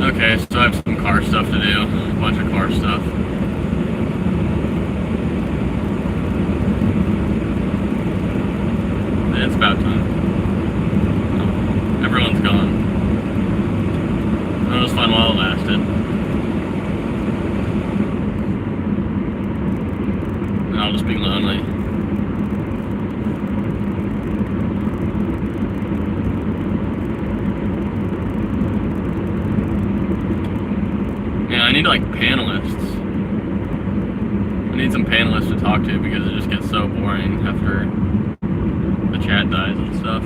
Okay, so I have some car stuff to do, a bunch of car stuff. It's about time. Everyone's gone. It was fun while it lasted. And I'll just be lonely. Yeah, I need like panelists. I need some panelists to talk to because it just gets so boring after the chat dies and stuff.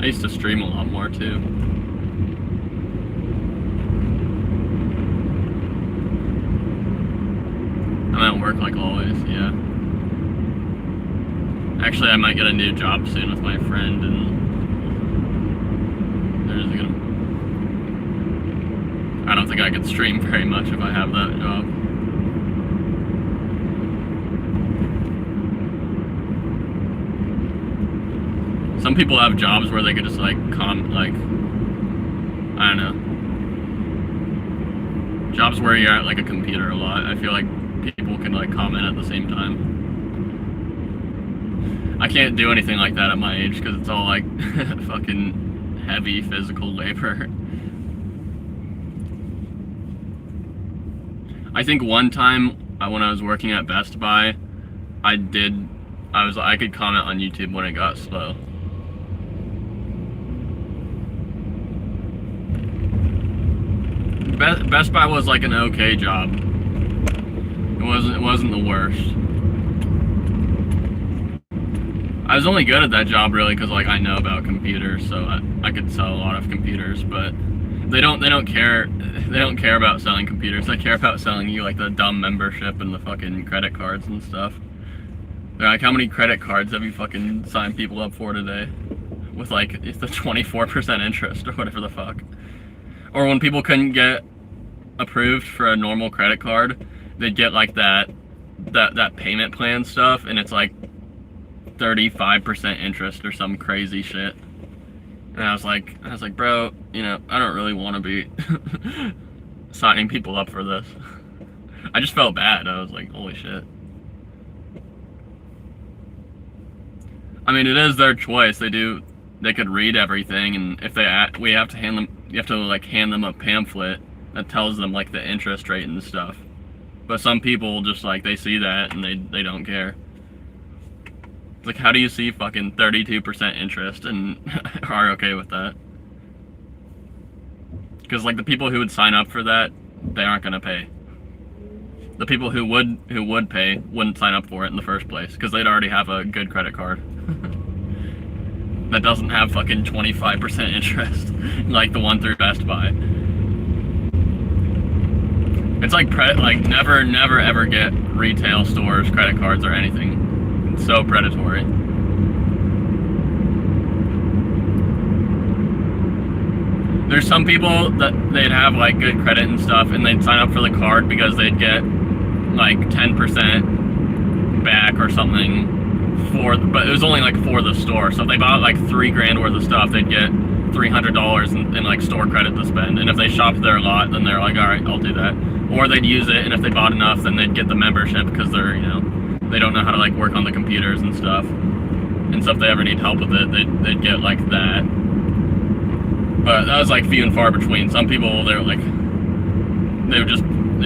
I used to stream a lot more too. work like always, yeah. Actually, I might get a new job soon with my friend, and I don't think I could stream very much if I have that job. Some people have jobs where they could just like I don't know. Jobs where you're at like a computer a lot. I feel like people can like comment at the same time. I can't do anything like that at my age because it's all like fucking heavy physical labor. I think one time when I was working at Best Buy, I could comment on YouTube when it got slow. Best Buy was like an okay job. It wasn't the worst. I was only good at that job really because like I know about computers, so I could sell a lot of computers, but they don't care about selling computers. They care about selling you like the dumb membership and the fucking credit cards and stuff. They're like, how many credit cards have you fucking signed people up for today? With like it's the 24% interest or whatever the fuck. Or when people couldn't get approved for a normal credit card, they'd get like that payment plan stuff, and it's like 35% interest or some crazy shit. And I was like, bro, you know, I don't really want to be signing people up for this. I just felt bad. I was like, holy shit. I mean, it is their choice. They could read everything, and if you have to hand them a pamphlet that tells them like the interest rate and stuff. But some people just like, they see that and they don't care. It's like, how do you see fucking 32% interest and are okay with that? Because like the people who would sign up for that, they aren't gonna pay. The people who would pay wouldn't sign up for it in the first place because they'd already have a good credit card that doesn't have fucking 25% interest like the one through Best Buy. It's like never ever get retail stores credit cards or anything. It's so predatory. There's some people that they'd have like good credit and stuff, and they'd sign up for the card because they'd get like 10% back or something but it was only like for the store. So if they bought like $3,000 worth of stuff, they'd get $300 in like store credit to spend. And if they shopped there a lot, then they're like, all right, I'll do that. Or they'd use it, and if they bought enough, then they'd get the membership because they're, you know, they don't know how to like work on the computers and stuff. And so if they ever need help with it, they'd get like that. But that was like few and far between. Some people, they're like, they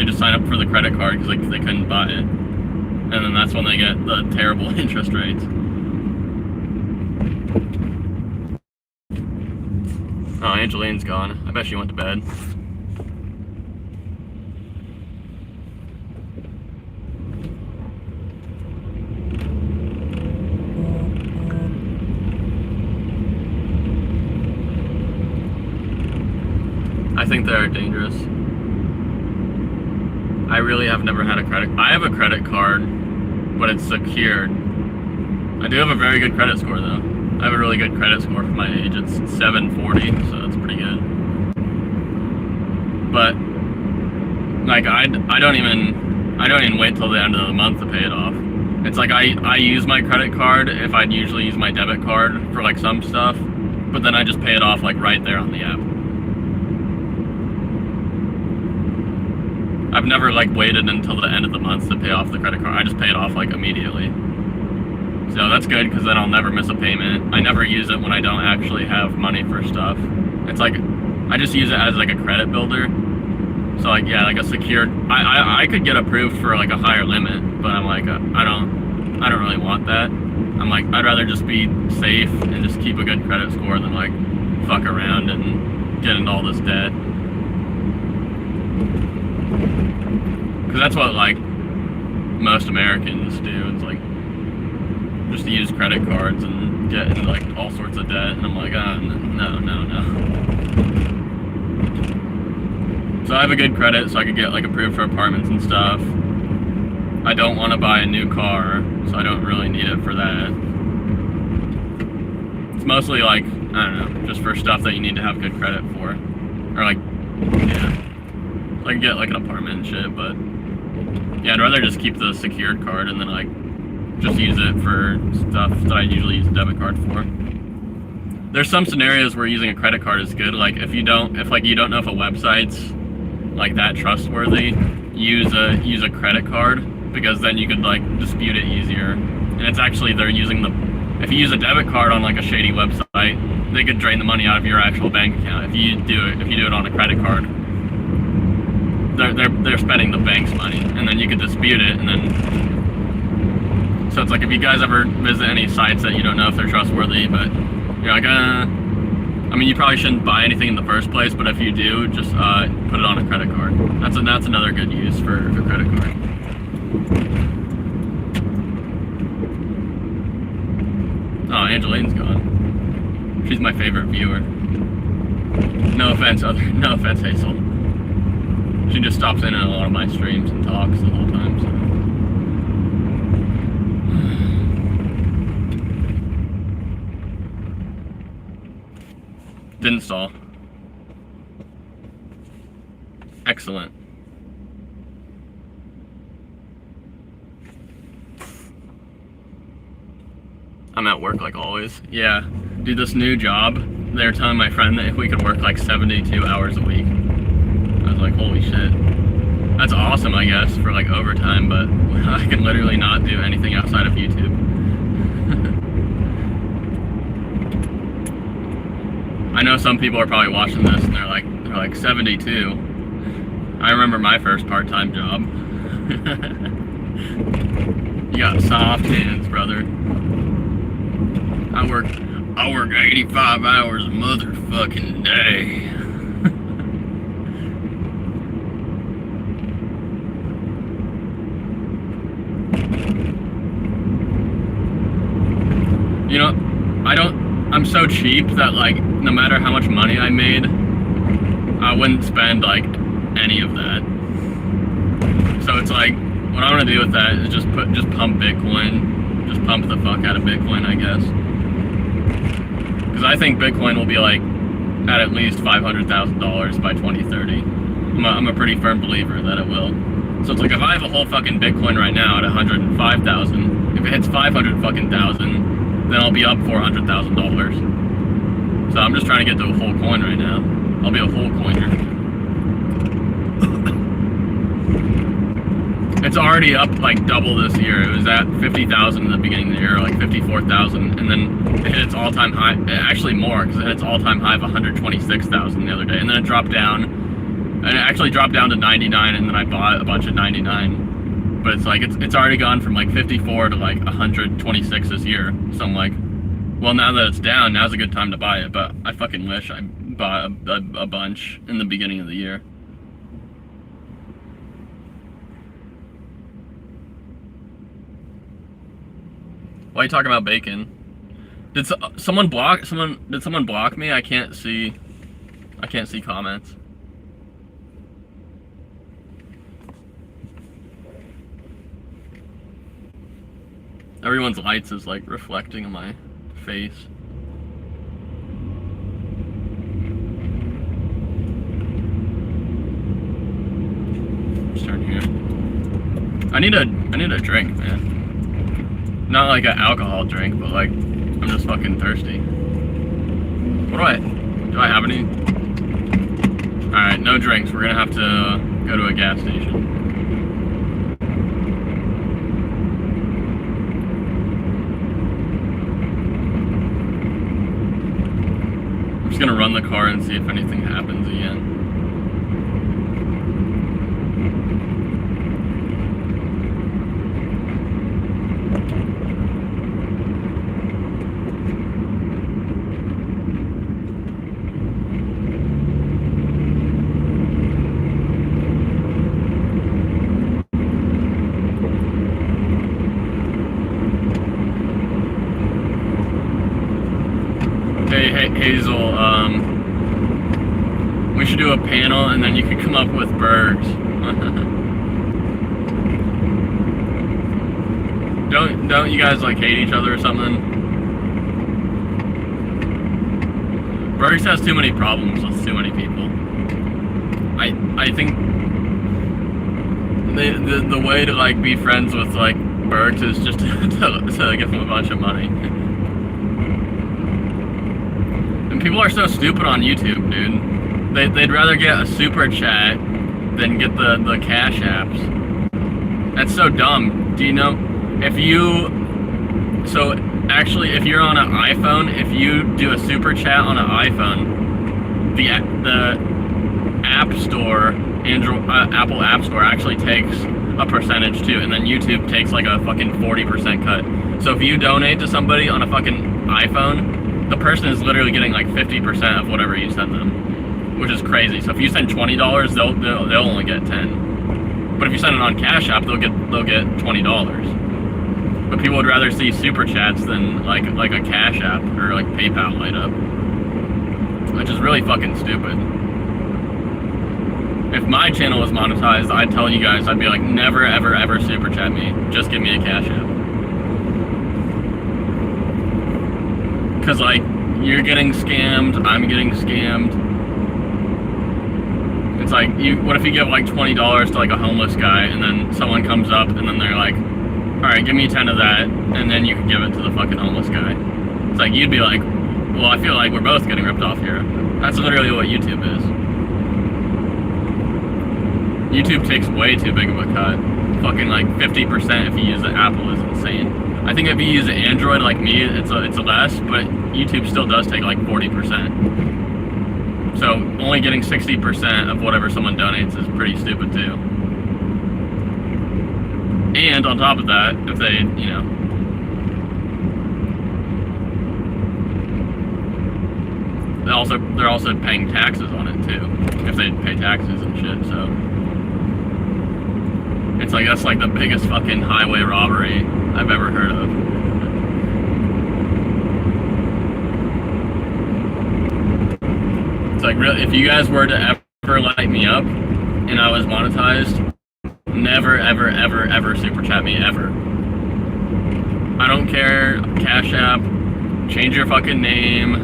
just sign up for the credit card because like they couldn't buy it. And then that's when they get the terrible interest rates. Oh, Angeline's gone. I bet she went to bed. I think they're dangerous. I really have never had a credit. I have a credit card, but it's secured. I do have a very good credit score though. I have a really good credit score for my age. It's 740, so that's pretty good. But like I don't even wait till the end of the month to pay it off. It's like I use my credit card if I'd usually use my debit card for like some stuff, but then I just pay it off like right there on the app. I've never like waited until the end of the month to pay off the credit card. I just pay it off like immediately. So that's good because then I'll never miss a payment. I never use it when I don't actually have money for stuff. It's like, I just use it as like a credit builder. So like, yeah, like a secured, I could get approved for like a higher limit, but I'm like, I don't really want that. I'm like, I'd rather just be safe and just keep a good credit score than like fuck around and get into all this debt. Because that's what like most Americans do. It's like just to use credit cards and get into like all sorts of debt. And I'm like, no. So I have a good credit, so I could get like approved for apartments and stuff. I don't want to buy a new car, so I don't really need it for that. It's mostly like, I don't know, just for stuff that you need to have good credit for. Or like, yeah. Like get like an apartment and shit, but yeah, I'd rather just keep the secured card and then like just use it for stuff that I usually use a debit card for. There's some scenarios where using a credit card is good, like if you don't know if a website's like that trustworthy, use a credit card, because then you could like dispute it easier. And it's actually if you use a debit card on like a shady website, they could drain the money out of your actual bank account. If you do it on a credit card, they're spending the bank's money, and then you could dispute it, and then so it's like if you guys ever visit any sites that you don't know if they're trustworthy, but you're like, I mean, you probably shouldn't buy anything in the first place, but if you do, just put it on a credit card. That's another good use for a credit card. Oh, Angeline's gone. She's my favorite viewer. No offense, Hazel. She just stops in a lot of my streams and talks the whole time, so. Didn't stall. Excellent. I'm at work like always. Yeah, dude, this new job, they were telling my friend that if we could work like 72 hours a week. I was like, holy shit. That's awesome, I guess, for like overtime, but I can literally not do anything outside of YouTube. I know some people are probably watching this and they're like 72. I remember my first part-time job. You got soft hands, brother. I work 85 hours a motherfucking day. You know, I'm so cheap that like no matter how much money I made, I wouldn't spend like any of that. So it's like, what I'm gonna do with that is just pump Bitcoin. Just pump the fuck out of Bitcoin, I guess. Because I think Bitcoin will be like at least $500,000 by 2030. I'm a pretty firm believer that it will. So it's like if I have a whole fucking Bitcoin right now at 105,000, if it hits 500,000, then I'll be up $400,000. So I'm just trying to get to a whole coin right now. I'll be a whole coiner. It's already up like double this year. It was at 50,000 in the beginning of the year, like 54,000, and then it hit its all-time high, actually more, because it hit its all-time high of 126,000 the other day, and then it dropped down, and it actually dropped down to 99, and then I bought a bunch of 99. But it's like, it's already gone from like 54 to like 126 this year. So I'm like, well, now that it's down, now's a good time to buy it. But I fucking wish I bought a bunch in the beginning of the year. Why are you talking about bacon? Did someone block me? I can't see comments. Everyone's lights is like reflecting on my face. Just turn here. I need a drink, man. Not like an alcohol drink, but like I'm just fucking thirsty. Do I have any? Alright, no drinks. We're gonna have to go to a gas station. I'm just gonna run the car and see if anything happens again. Hey, Hazel, we should do a panel and then you could come up with Bergs. Don't you guys like hate each other or something? Bergs has too many problems with too many people. I think the way to like be friends with like Bergs is just to give him a bunch of money. And people are so stupid on YouTube, dude. They'd rather get a super chat than get the cash apps. That's so dumb. Do you know if you're on an iPhone, if you do a super chat on an iPhone, the App Store, Apple App Store actually takes a percentage too, and then YouTube takes like a fucking 40% cut. So if you donate to somebody on a fucking iPhone, the person is literally getting like 50% of whatever you send them, which is crazy. So if you send $20, they'll only get 10. But if you send it on Cash App, they'll get $20. But people would rather see super chats than like a Cash App or like PayPal light up, which is really fucking stupid. If my channel was monetized, I'd tell you guys, I'd be like, never, ever, ever super chat me. Just give me a Cash App. Because, like, you're getting scammed, I'm getting scammed. It's like, what if you give, like, $20 to, like, a homeless guy, and then someone comes up, and then they're like, alright, give me 10 of that, and then you can give it to the fucking homeless guy. It's like, you'd be like, well, I feel like we're both getting ripped off here. That's literally what YouTube is. YouTube takes way too big of a cut. Fucking like 50% if you use the Apple is insane. I think if you use Android like me, it's less, but YouTube still does take like 40%. So only getting 60% of whatever someone donates is pretty stupid too. And on top of that, if they, you know, they're also paying taxes on it too, if they pay taxes and shit. So it's like, that's like the biggest fucking highway robbery I've ever heard of. It's like, really, if you guys were to ever light me up and I was monetized, never, ever, ever, ever super chat me, ever. I don't care, Cash App, change your fucking name,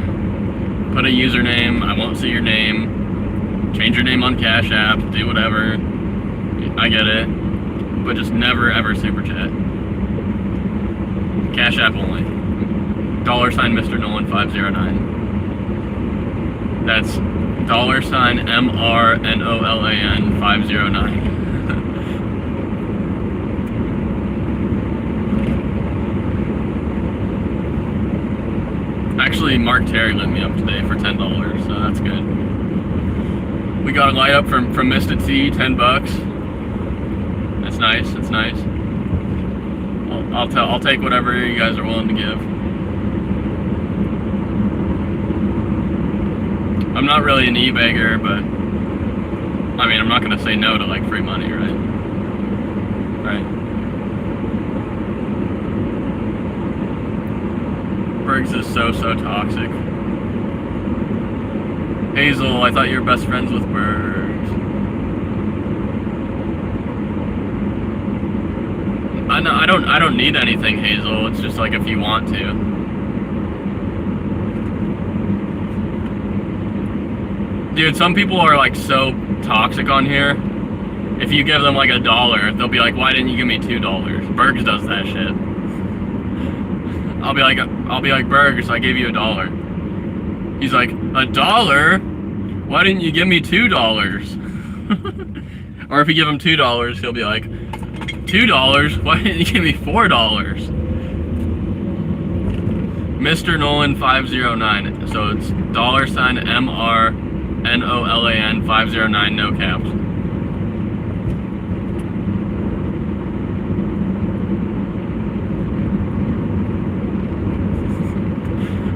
put a username, I won't see your name, change your name on Cash App, do whatever, I get it. But just never ever super chat. Cash App only. $sign Mr. Nolan 509. That's $sign MRNOLAN 509. Actually, Mark Terry lit me up today for $10, so that's good. We got a light up from Mist at Sea, $10. It's nice. It's nice. I'll take whatever you guys are willing to give. I'm not really an e-bagger, but I mean, I'm not gonna say no to like free money, right? Right. Bergs is so toxic. Hazel, I thought you were best friends with Bergs. I don't need anything, Hazel. It's just like if you want to. Dude, some people are like so toxic on here. If you give them like $1, they'll be like, why didn't you give me $2? Bergs does that shit. I'll be like, Bergs, I gave you $1. He's like, $1? Why didn't you give me $2? Or if you give him $2, he'll be like, $2? Why didn't you give me $4? Mr. Nolan 509. So it's $sign MRNOLAN 509, no caps.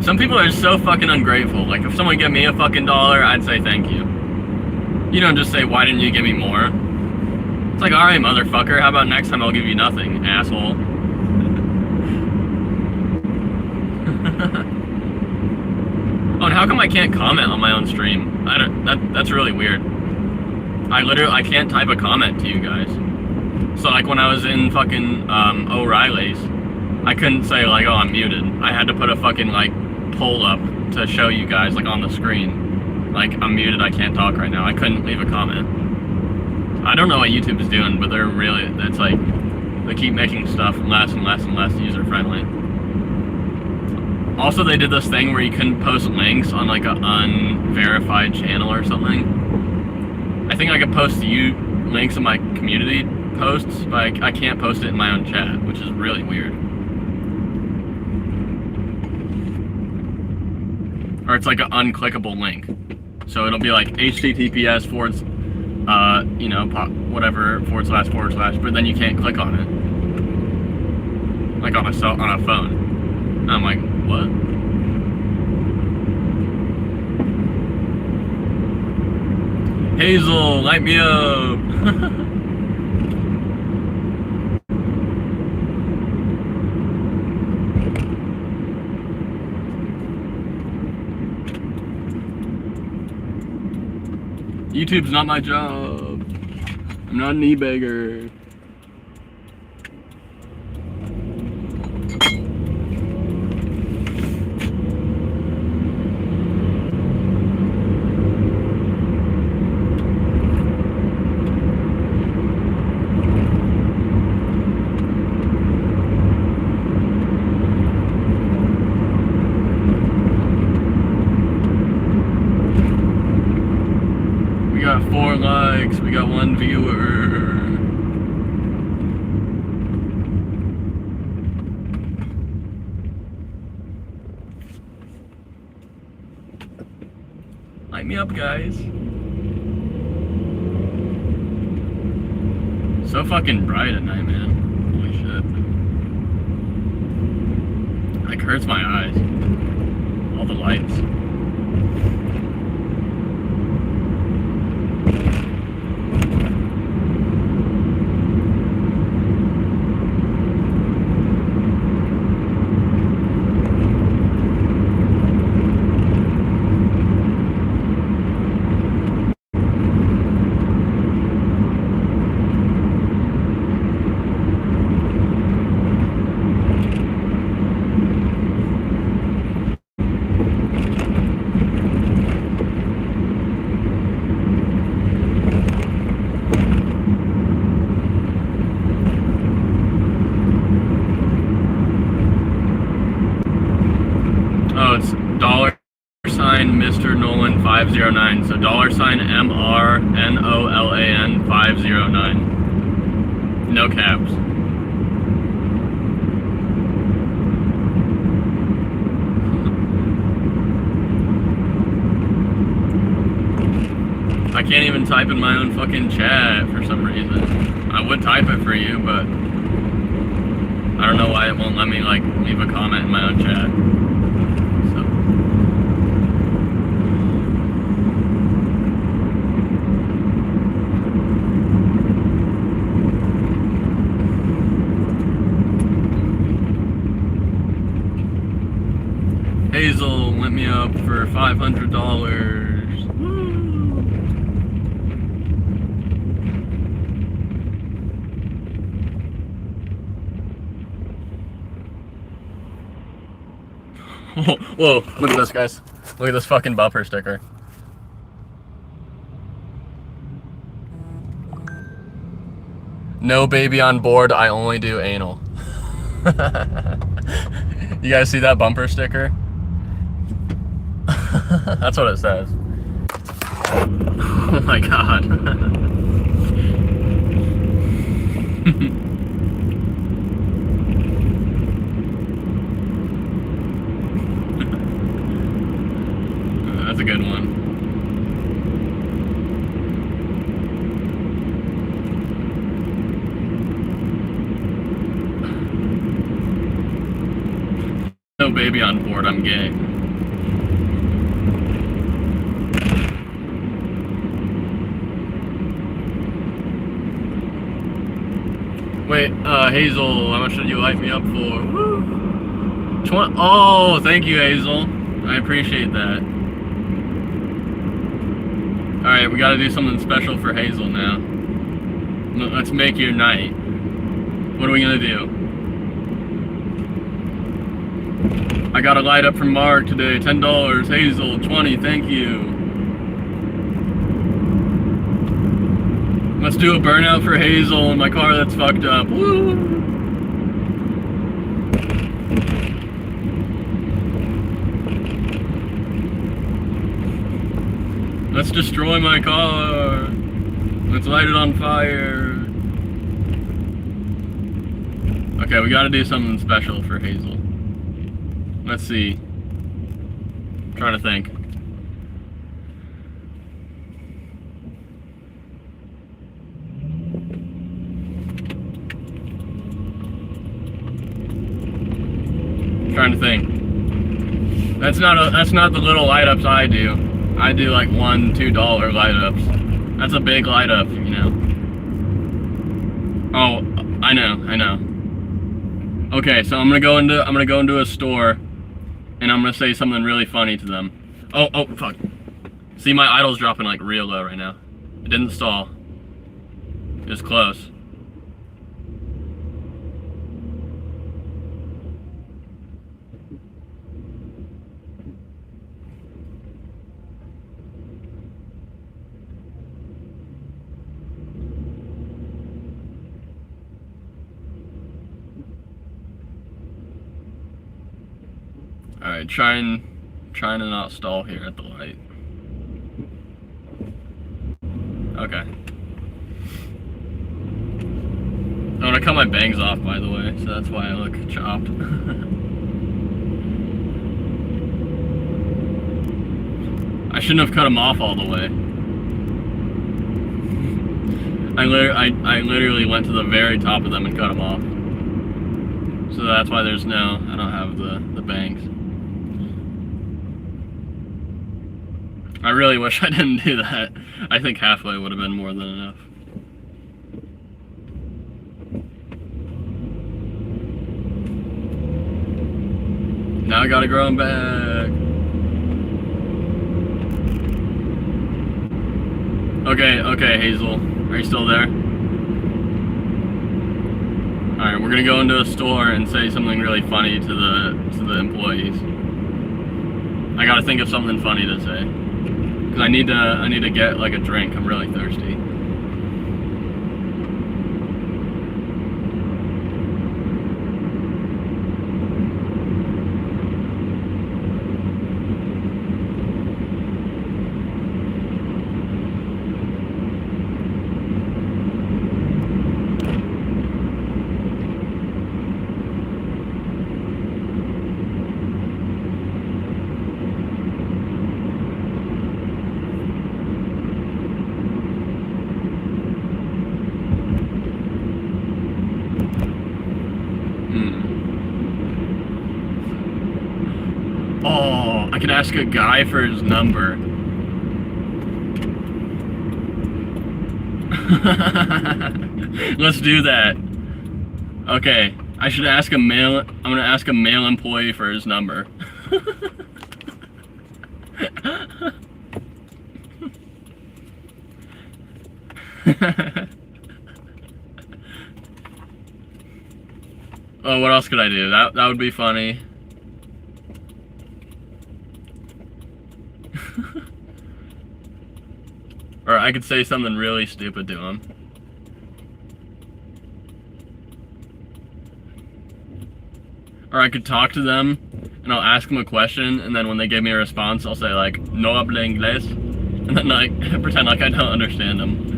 Some people are so fucking ungrateful. Like, if someone gave me a fucking $1, I'd say thank you. You don't just say, why didn't you give me more? It's like, alright, motherfucker, how about next time I'll give you nothing, asshole? Oh, and how come I can't comment on my own stream? That's really weird. I can't type a comment to you guys. So like when I was in fucking O'Reilly's, I couldn't say like, oh, I'm muted. I had to put a fucking like poll up to show you guys like on the screen. Like, I'm muted, I can't talk right now. I couldn't leave a comment. I don't know what YouTube is doing, but they're really, it's like, they keep making stuff less and less and less user friendly. Also, they did this thing where you couldn't post links on like an unverified channel or something. I think I could post links in my community posts, but I can't post it in my own chat, which is really weird. Or it's like an unclickable link. So it'll be like https whatever / but then you can't click on it. Like on a phone. And I'm like, what? Hazel, light me up! YouTube's not my job. I'm not an e-beggar. We got 4 likes, we got 1 viewer. Light me up, guys. So fucking bright at night, man. Holy shit. Like, hurts my eyes. All the lights. Oh, it's $Mr. Nolan 509. So $MRNOLAN 509. No caps. I can't even type in my own fucking chat for some reason. I would type it for you, but I don't know why it won't let me like leave a comment in my own chat. Hazel went me up for $500. Woo. Whoa, look at this, guys. Look at this fucking bumper sticker. No baby on board, I only do anal. You guys see that bumper sticker? That's what it says. Oh my god. That's a good one. No baby on board, I'm gay. Wait, Hazel, how much did you light me up for? Woo! Oh, thank you, Hazel. I appreciate that. Alright, we gotta do something special for Hazel now. Let's make your night. What are we gonna do? I got a light up from Mark today. $10. Hazel, 20. Thank you. Let's do a burnout for Hazel in my car that's fucked up. Woo! Let's destroy my car. Let's light it on fire. Okay, we gotta do something special for Hazel. Let's see. I'm trying to think. That's not the little light ups I do. I do like $1, $2 light ups. That's a big light up, you know. Oh, I know. Okay, so I'm gonna go into a store and I'm gonna say something really funny to them. Oh fuck. See, my idle's dropping like real low right now. It didn't stall. It was close. Alright, trying to not stall here at the light. Okay. I'm gonna cut my bangs off, by the way, so that's why I look chopped. I shouldn't have cut them off all the way. I literally went to the very top of them and cut them off. So that's why I don't have the bangs. I really wish I didn't do that. I think halfway would have been more than enough. Now I gotta grow them back. Okay, Hazel. Are you still there? Alright, we're gonna go into a store and say something really funny to the employees. I gotta think of something funny to say. Cause I need to get like a drink. I'm really thirsty. Oh, I could ask a guy for his number. Let's do that. Okay, I'm gonna ask a male employee for his number. Oh, what else could I do? That would be funny. Or I could say something really stupid to him. Or I could talk to them and I'll ask them a question, and then when they give me a response, I'll say like, "No hablo inglés," and then like pretend like I don't understand them.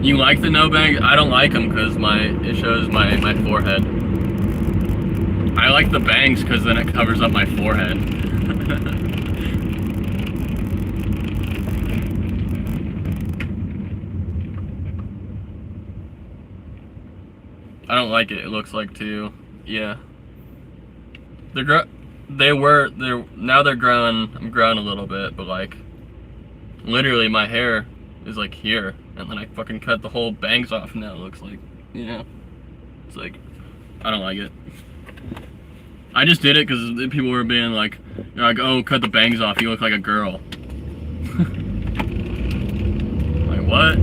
You like the no bang? I don't like them because it shows my forehead. I like the bangs because then it covers up my forehead. I don't like it. It looks like too. Yeah. Now they're growing. I'm growing a little bit, but like, literally my hair is like here, and then I fucking cut the whole bangs off, and now it looks like, you know, it's like, I don't like it. I just did it because people were being like, You're like, oh, cut the bangs off. You look like a girl. Like, what?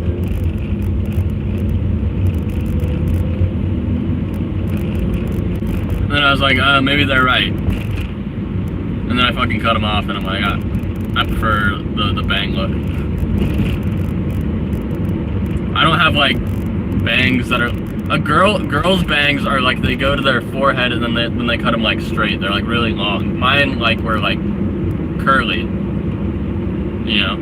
And then I was like, maybe they're right. And then I fucking cut them off, and I'm like, I prefer the bang look. I don't have like bangs that are girl's bangs are like they go to their forehead and then they cut them like straight. They're like really long. Mine like were like curly. You know,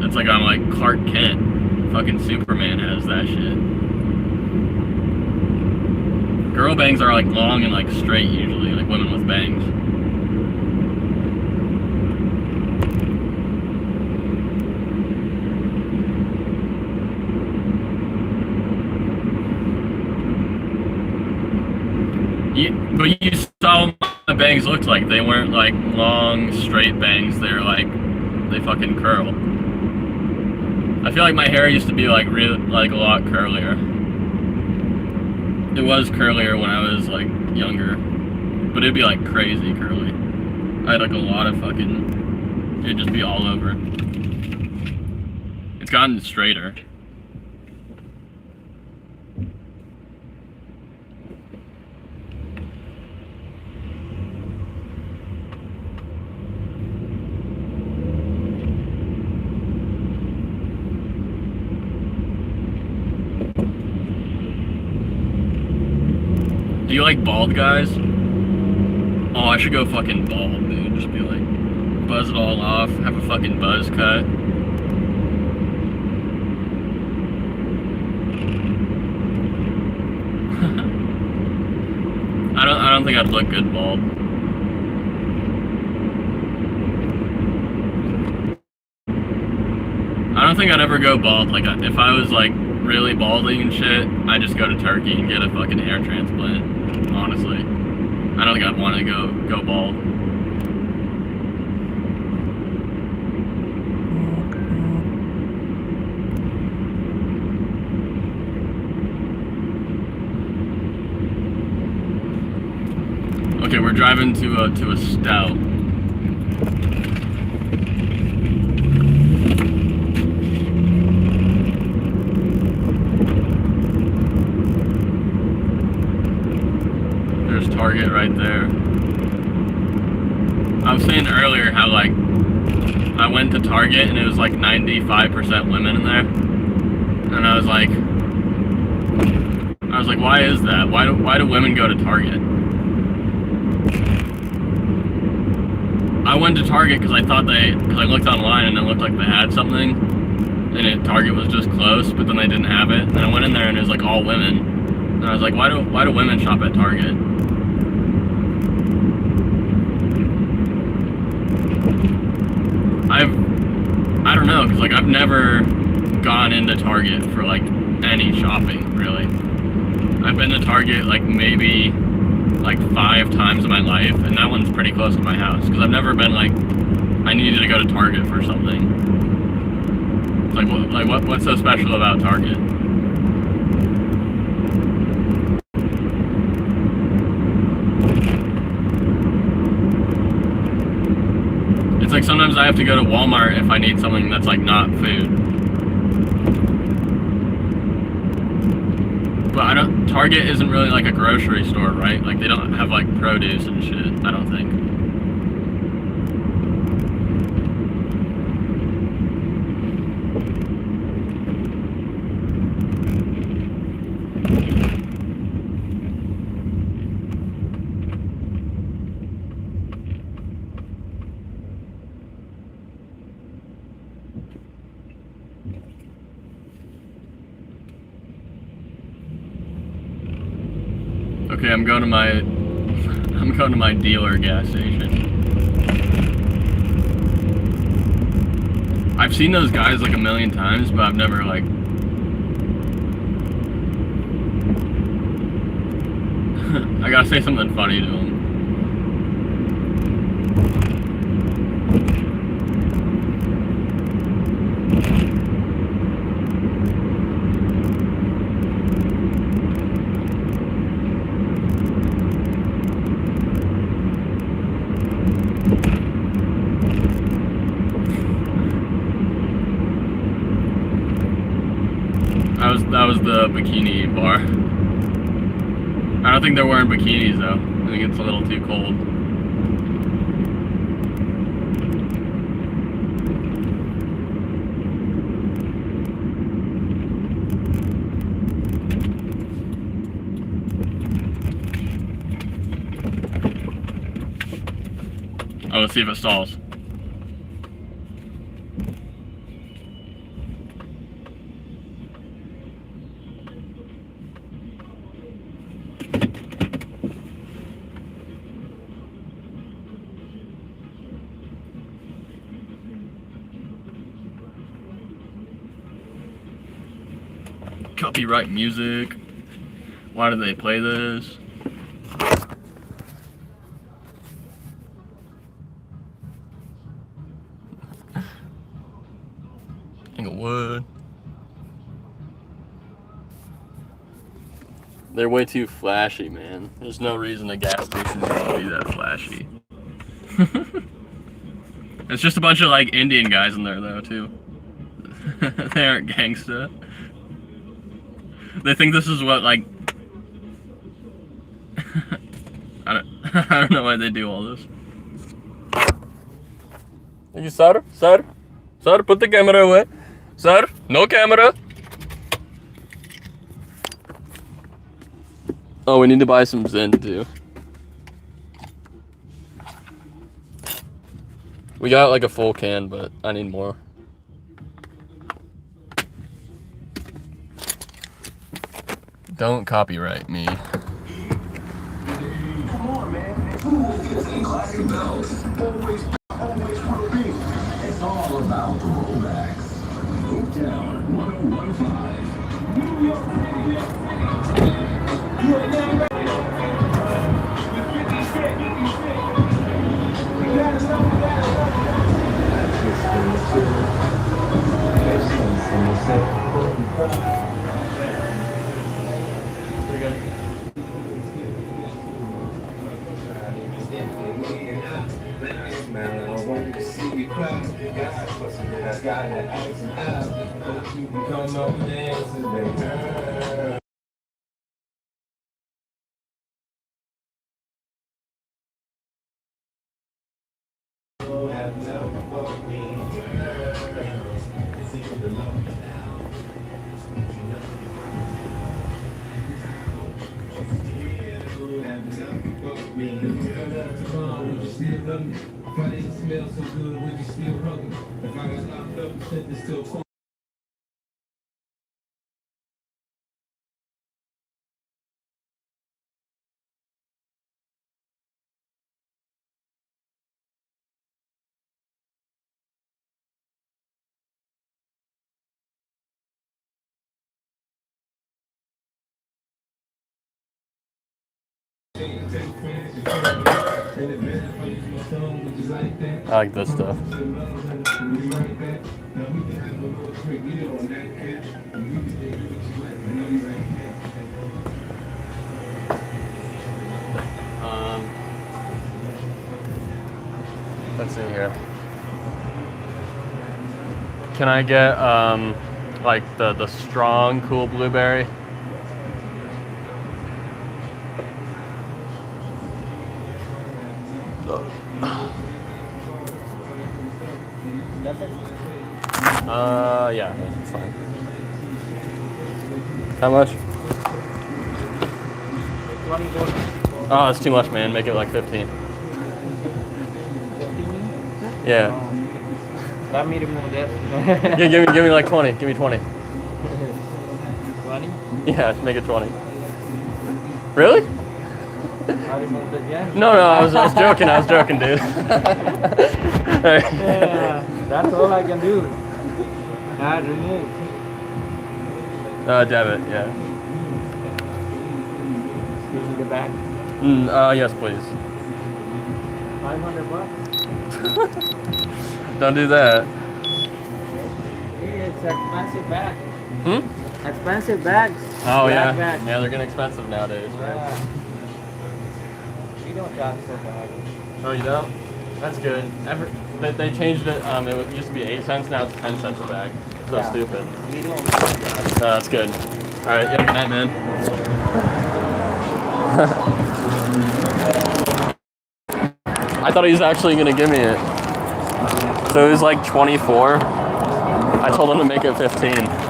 it's like I'm like Clark Kent. Fucking Superman has that shit. Girl bangs are like long and like straight usually, like women with bangs. But you saw what my bangs looked like. They weren't like long, straight bangs. They're like, they fucking curl. I feel like my hair used to be like really, like a lot curlier. It was curlier when I was like younger, but it'd be like crazy curly. I had like a lot of fucking, it'd just be all over. It's gotten straighter. Do you like bald guys? Oh, I should go fucking bald, dude. Just be like, buzz it all off, have a fucking buzz cut. I don't think I'd look good bald. I don't think I'd ever go bald. Like, if I was like really balding and shit, I'd just go to Turkey and get a fucking hair transplant. Honestly, I don't think I'd want to go bald. Okay, we're driving to a stout. Target right there. I was saying earlier how like I went to Target and it was like 95% women in there, and I was like, why is that? Why do women go to Target? I went to Target because I looked online and it looked like they had something, and Target was just close, but then they didn't have it. And I went in there and it was like all women, and I was like, why do women shop at Target? I don't know, because like I've never gone into Target for like any shopping, really. I've been to Target like maybe like 5 times in my life, and that one's pretty close to my house, because I've never been like, I needed to go to Target for something. It's like what's so special about Target? It's like sometimes I have to go to Walmart if I need something that's like not food. But Target isn't really like a grocery store, right? Like they don't have like produce and shit, I don't think. Okay, I'm going to my dealer gas station. I've seen those guys like a million times, but I've never like I gotta say something funny to him. That was the bikini bar. I don't think they're wearing bikinis though. I think it's a little too cold. Oh, let's see if it stalls. Copyright music. Why do they play this? Inglewood. They're way too flashy, man. There's no reason a gas station would be that flashy. It's just a bunch of like Indian guys in there though too. They aren't gangsta. They think this is what like I don't know why they do all this. Thank you, sir. Sir, put the camera away. Sir, no camera. Oh, we need to buy some Zen too. We got like a full can, but I need more. Don't copyright me. Come on, man. Classic bells. Always will be. It's all about the rollbacks. Boomtown 1015. New York Radio. You are now ready. I like this stuff. Let's see here. Can I get like the strong cool blueberry? Yeah, that's fine. How much? Oh, that's too much, man. Make it like 15. Yeah. Let me remove that. Yeah, give me like 20. Give me 20. 20? Yeah, make it 20. Really? I removed it, yeah? No, I was joking. I was joking, dude. Yeah, that's all I can do. I remove. Debit, yeah. Give me the back. Yes, please. $500. Don't do that. It's expensive bag. Expensive bags. Oh, yeah. Black bag. Yeah, they're getting expensive nowadays, right? Yeah. We don't charge for bag. Oh, you don't? That's good. They changed it. It used to be 8 cents, now it's 10 cents a bag. So Yeah. stupid. We don't. No, that's good. Alright, yeah, good night, man. I thought he was actually gonna give me it. So it was like 24. I told him to make it 15.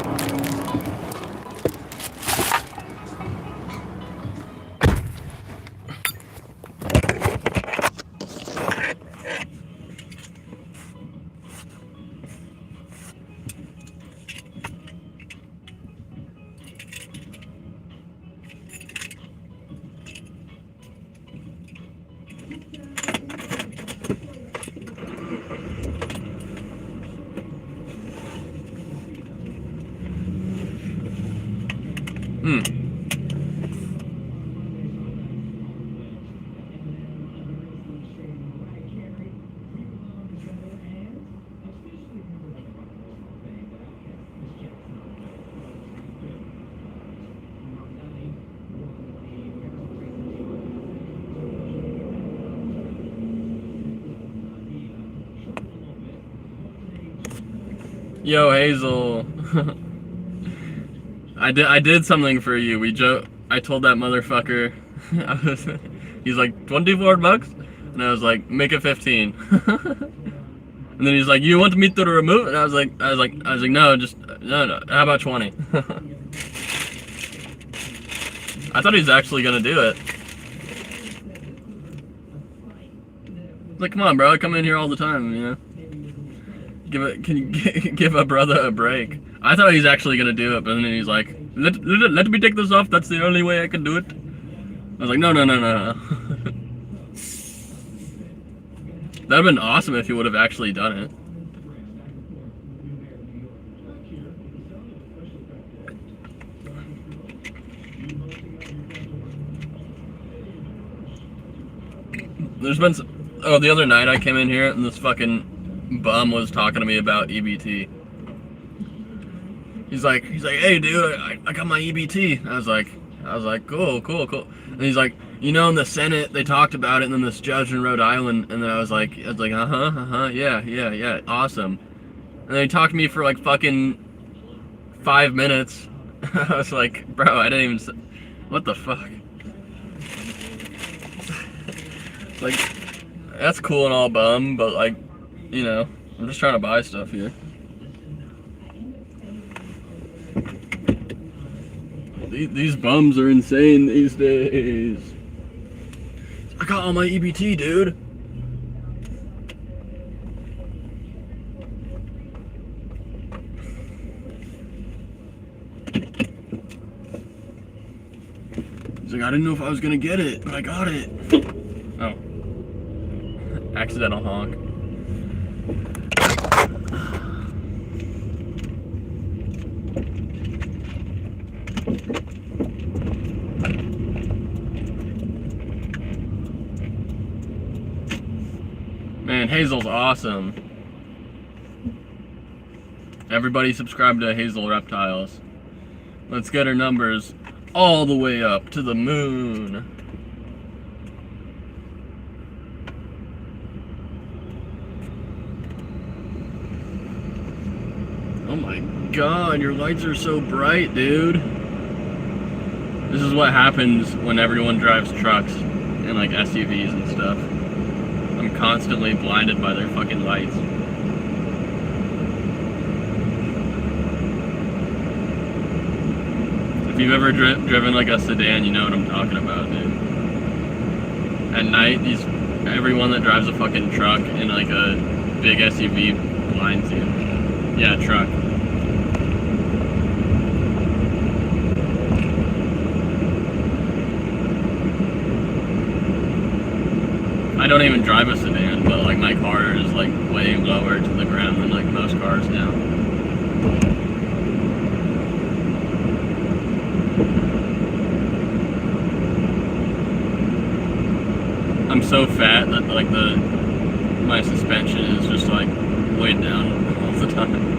Yo, Hazel. I did something for you. I told that motherfucker. He's like, $24? And I was like, make it 15. And then he's like, you want me to remove? And I was like, no, just no. How about 20? I thought he was actually gonna do it. Like, come on, bro. I come in here all the time, you know. Can you give a brother a break? I thought he was actually gonna do it, but then he's like, let me take this off. That's the only way I can do it. I was like, no. That'd have been awesome if he would have actually done it. There's been the other night I came in here and this fucking bum was talking to me about EBT. He's like, hey dude, I got my EBT. I was like, cool. And he's like, you know, in the Senate they talked about it, and then this judge in Rhode Island, and then I was like, yeah, awesome. And then he talked to me for like fucking 5 minutes. I was like, bro, I didn't even what the fuck? Like, that's cool and all, bum, but like, you know, I'm just trying to buy stuff here. These bums are insane these days. I got all my EBT, dude. He's like, I didn't know if I was gonna get it, but I got it. Oh. Accidental honk. Man, Hazel's awesome. Everybody subscribe to Hazel Reptiles. Let's get her numbers all the way up to the moon. Oh my god, your lights are so bright, dude. This is what happens when everyone drives trucks and like SUVs and stuff. I'm constantly blinded by their fucking lights. If you've ever driven like a sedan, you know what I'm talking about, dude. At night, everyone that drives a fucking truck in like a big SUV blinds you. Yeah, truck. I don't even drive a sedan, but like my car is like way lower to the ground than like most cars now. I'm so fat that like my suspension is just like weighed down all the time.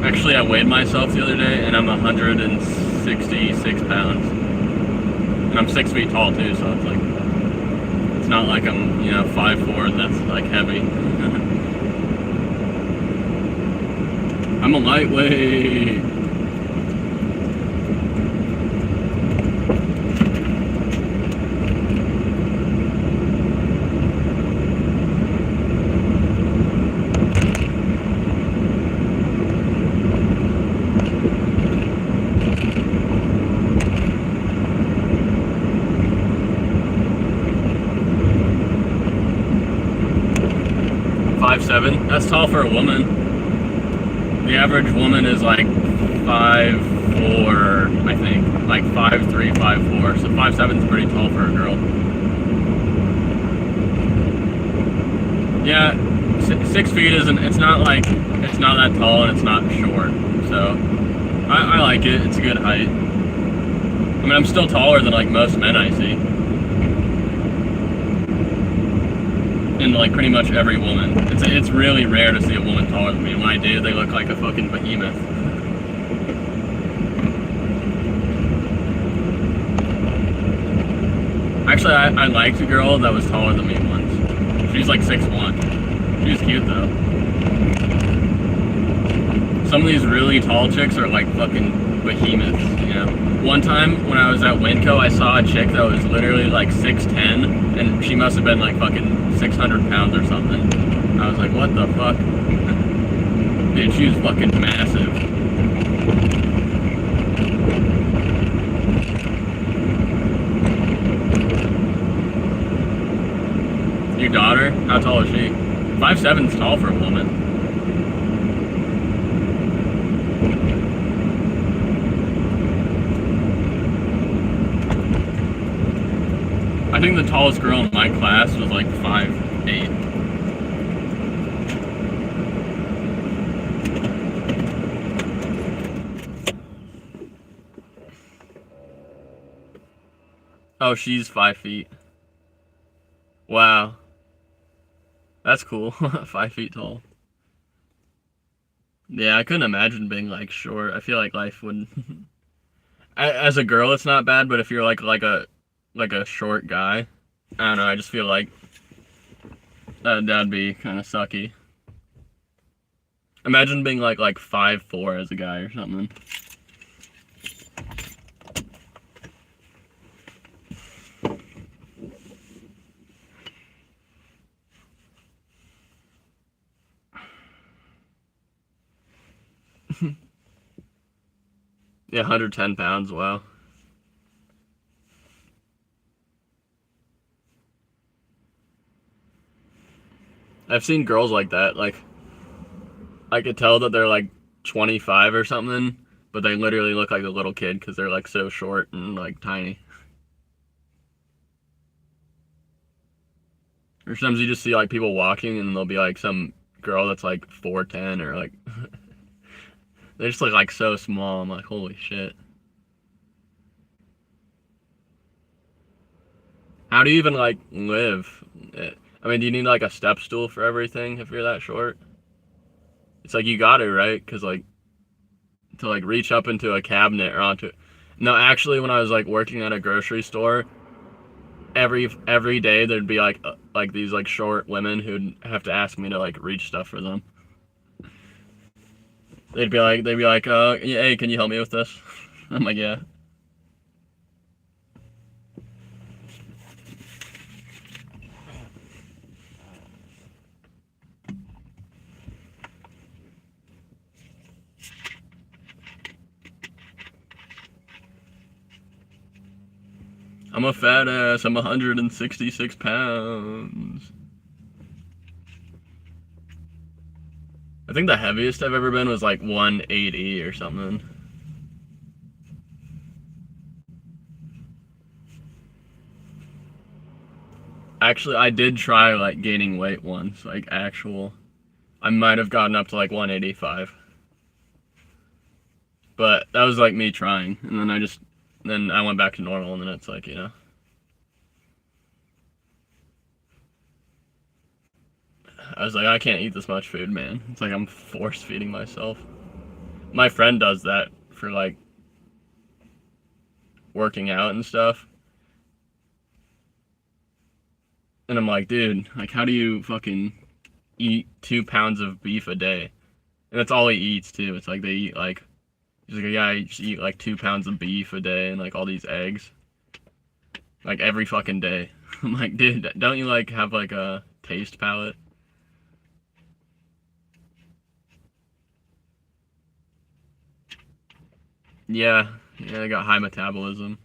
Actually, I weighed myself the other day, and I'm 166 pounds. And I'm 6 feet tall, too, so it's like, it's not like I'm, 5'4", that's like heavy. I'm a lightweight. That's tall for a woman. The average woman is like 5'4", I think. Like 5'3", 5'4". So 5'7" is pretty tall for a girl. Yeah, 6 feet isn't, it's not that tall and it's not short. So I like it. It's a good height. I mean, I'm still taller than like most men I see. And like pretty much every woman. It's really rare to see a woman taller than me. When I do, they look like a fucking behemoth. Actually, I liked a girl that was taller than me once. She's like 6'1". She was cute though. Some of these really tall chicks are like fucking behemoths, you know? One time when I was at Winco, I saw a chick that was literally like 6'10", and she must have been like fucking 600 pounds or something. I was like, what the fuck? Dude, she was fucking massive. Your daughter? How tall is she? 5'7" is tall for a woman. I think the tallest girl in my class was like 5'8". Oh, she's 5 feet. Wow. That's cool. 5 feet tall. Yeah, I couldn't imagine being like short. I feel like life would... As a girl, it's not bad, but if you're like a short guy, I don't know, I just feel like that'd be kind of sucky. Imagine being like 5'4" as a guy or something. Yeah, 110 pounds, wow. I've seen girls like that, like, I could tell that they're like 25 or something, but they literally look like a little kid because they're like so short and like tiny. Or sometimes you just see like people walking and there'll be like some girl that's like 4'10" or like, they just look like so small. I'm like, holy shit. How do you even like live? I mean, do you need like a step stool for everything if you're that short? It's like you got to, right? Because like to like reach up into a cabinet or onto. No, actually, when I was like working at a grocery store, every day there'd be like these like short women who'd have to ask me to like reach stuff for them. They'd be like, hey, can you help me with this? I'm like, yeah. I'm a fat ass. I'm 166 pounds. I think the heaviest I've ever been was like 180 or something. Actually, I did try like gaining weight once, like actual. I might have gotten up to like 185. But that was like me trying, and then I went back to normal, and then it's like, you know. I was like, I can't eat this much food, man. It's like I'm force feeding myself. My friend does that for like working out and stuff. And I'm like, dude, like how do you fucking eat 2 pounds of beef a day? And that's all he eats too. It's like they eat like, he's like, yeah, I just eat like 2 pounds of beef a day and like all these eggs. Like every fucking day. I'm like, dude, don't you like have like a taste palate? Yeah, I got high metabolism.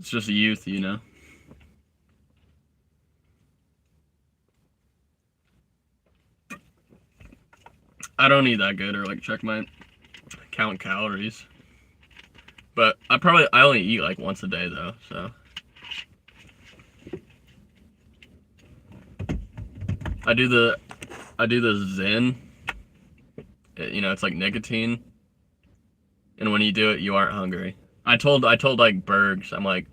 It's just youth, you know. I don't eat that good or like check my count calories. But I only eat like once a day though, so. I do the Zen. You know, it's like nicotine. And when you do it, you aren't hungry. I told like Bergs, I'm like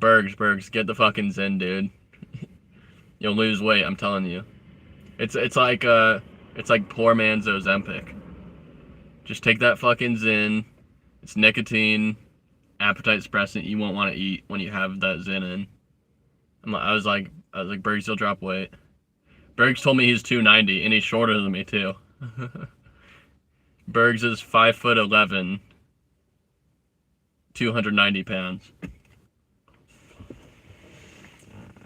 Bergs, get the fucking Zen, dude. You'll lose weight, I'm telling you. It's like poor man's Ozempic. Just take that fucking Zen. It's nicotine, appetite suppressant you won't want to eat when you have that Zen in. I was like, Bergs, you'll drop weight. Bergs told me he's 290 and he's shorter than me too. Bergs is 5'11", 290 pounds.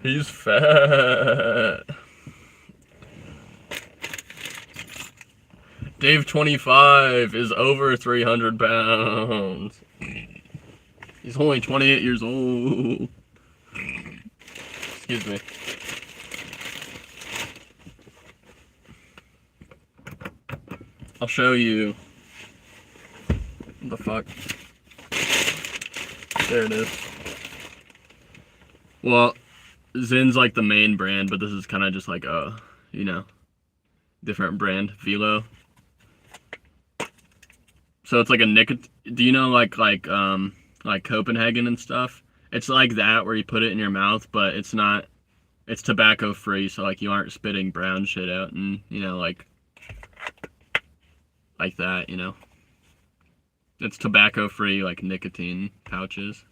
He's fat. Dave 25 is over 300 pounds. He's only 28 years old. Excuse me. I'll show you. What the fuck? There it is. Well, Zen's like the main brand, but this is kind of just like a, you know, different brand. Velo. So it's like a nicotine. Do you know like Copenhagen and stuff? It's like that where you put it in your mouth, but it's not. It's tobacco free, so like you aren't spitting brown shit out, and you know like that, you know. It's tobacco free like nicotine pouches,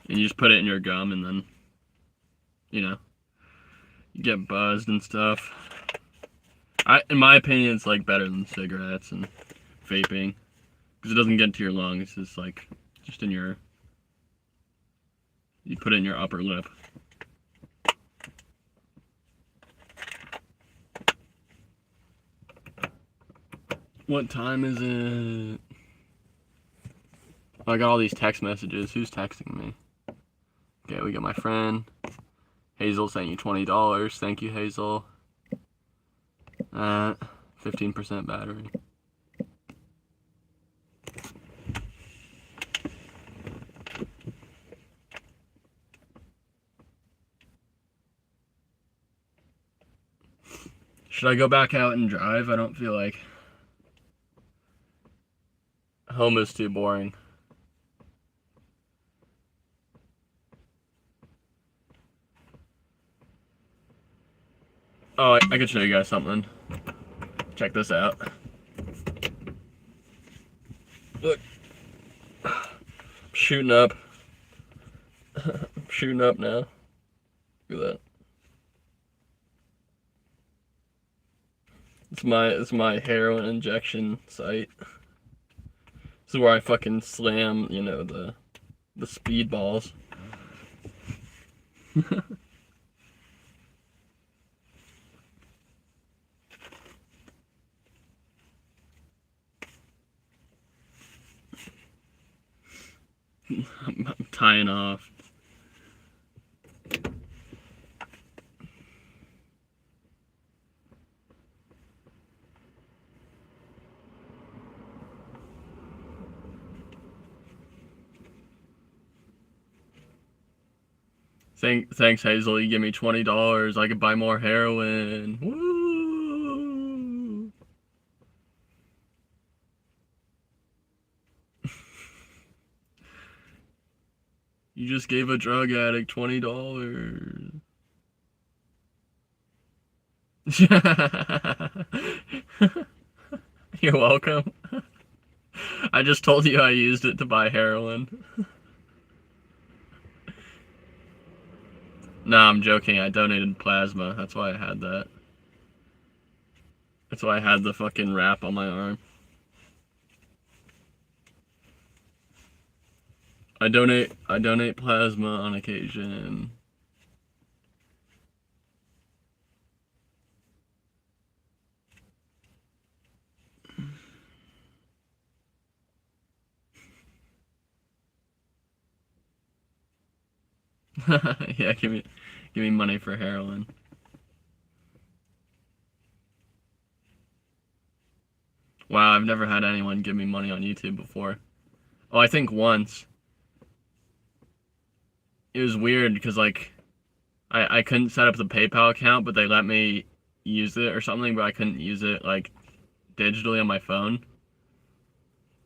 and you just put it in your gum, and then you know you get buzzed and stuff. In my opinion, it's like better than cigarettes and vaping because it doesn't get into your lungs. It's like just in your, you put it in your upper lip. What time is it? Oh, I got all these text messages. Who's texting me? Okay, we got my friend Hazel sent you $20. Thank you, Hazel. 15% battery. Should I go back out and drive? I don't feel like. Home is too boring. Oh, I could show you guys something. Check this out. Look. I'm shooting up. I'm shooting up now. Look at that. It's my heroin injection site. This is where I fucking slam, you know, the speed balls. I'm tying off. Thanks, Hazel. You give me $20. I could buy more heroin. Woo! You just gave a drug addict $20. You're welcome. I just told you I used it to buy heroin. Nah, I'm joking. I donated plasma. That's why I had that. That's why I had the fucking wrap on my arm. I donate plasma on occasion. Yeah, give me money for heroin. Wow, I've never had anyone give me money on YouTube before. Oh, I think once. It was weird because like I couldn't set up the PayPal account, but they let me use it or something, but I couldn't use it like digitally on my phone.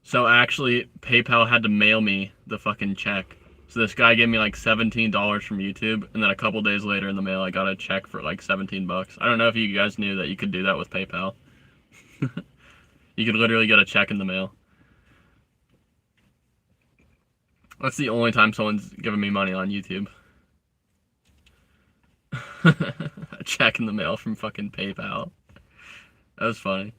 So actually PayPal had to mail me the fucking check. So this guy gave me like $17 from YouTube, and then a couple days later in the mail I got a check for like 17 bucks. I don't know if you guys knew that you could do that with PayPal. You could literally get a check in the mail. That's the only time someone's given me money on YouTube. A check in the mail from fucking PayPal. That was funny.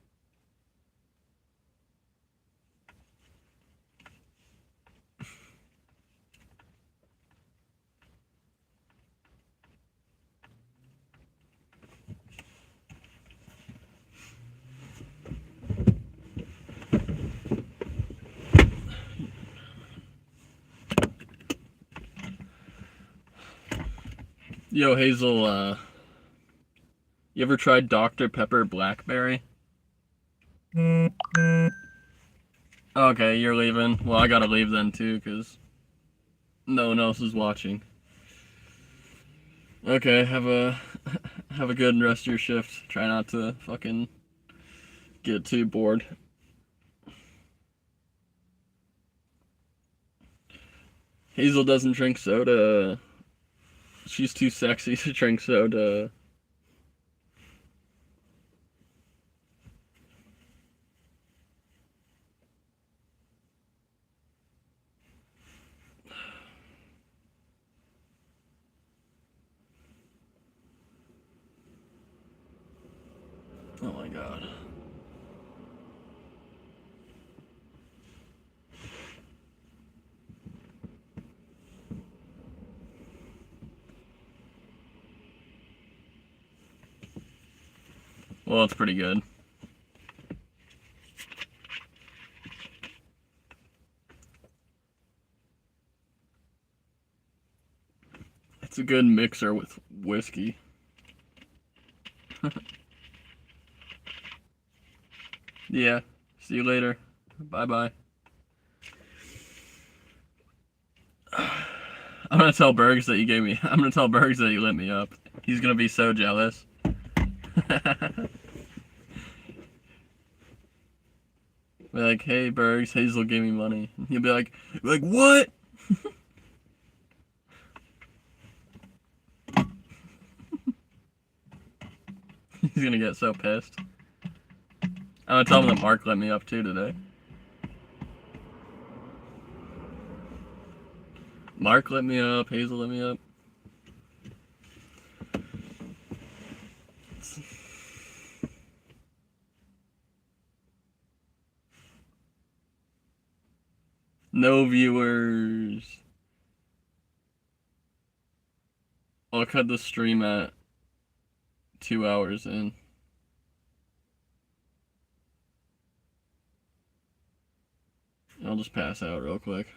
Yo, Hazel, you ever tried Dr. Pepper Blackberry? Okay, you're leaving. Well, I gotta leave then too, because no one else is watching. Okay, have a good rest of your shift. Try not to fucking get too bored. Hazel doesn't drink soda. She's too sexy to drink soda. Oh my god. Well, it's pretty good. It's a good mixer with whiskey. Yeah. See you later. Bye-bye. I'm gonna tell Bergs that you lit me up. He's gonna be so jealous. Be like, hey Bergs, Hazel gave me money. He'll be like, what? He's gonna get so pissed. I'm gonna tell him that Mark let me up too today. Mark let me up, Hazel let me up. No viewers. I'll cut the stream at 2 hours in. I'll just pass out real quick.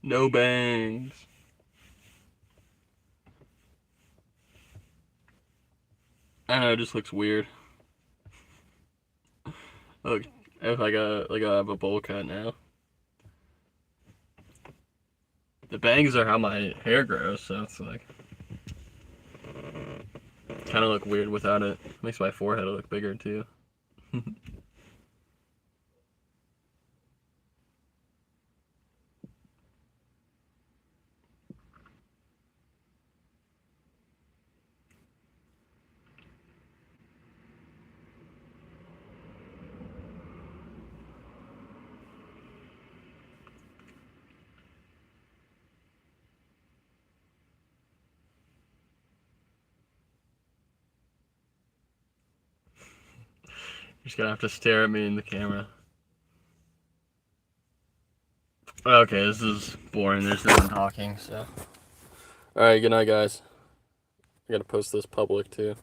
No bangs. I know, it just looks weird. Look, if I have a bowl cut now. The bangs are how my hair grows, so it's like kind of look weird without it. Makes my forehead look bigger too. You're just gonna have to stare at me in the camera. Okay, this is boring. There's no one talking, so. Alright, good night, guys. I gotta post this public, too.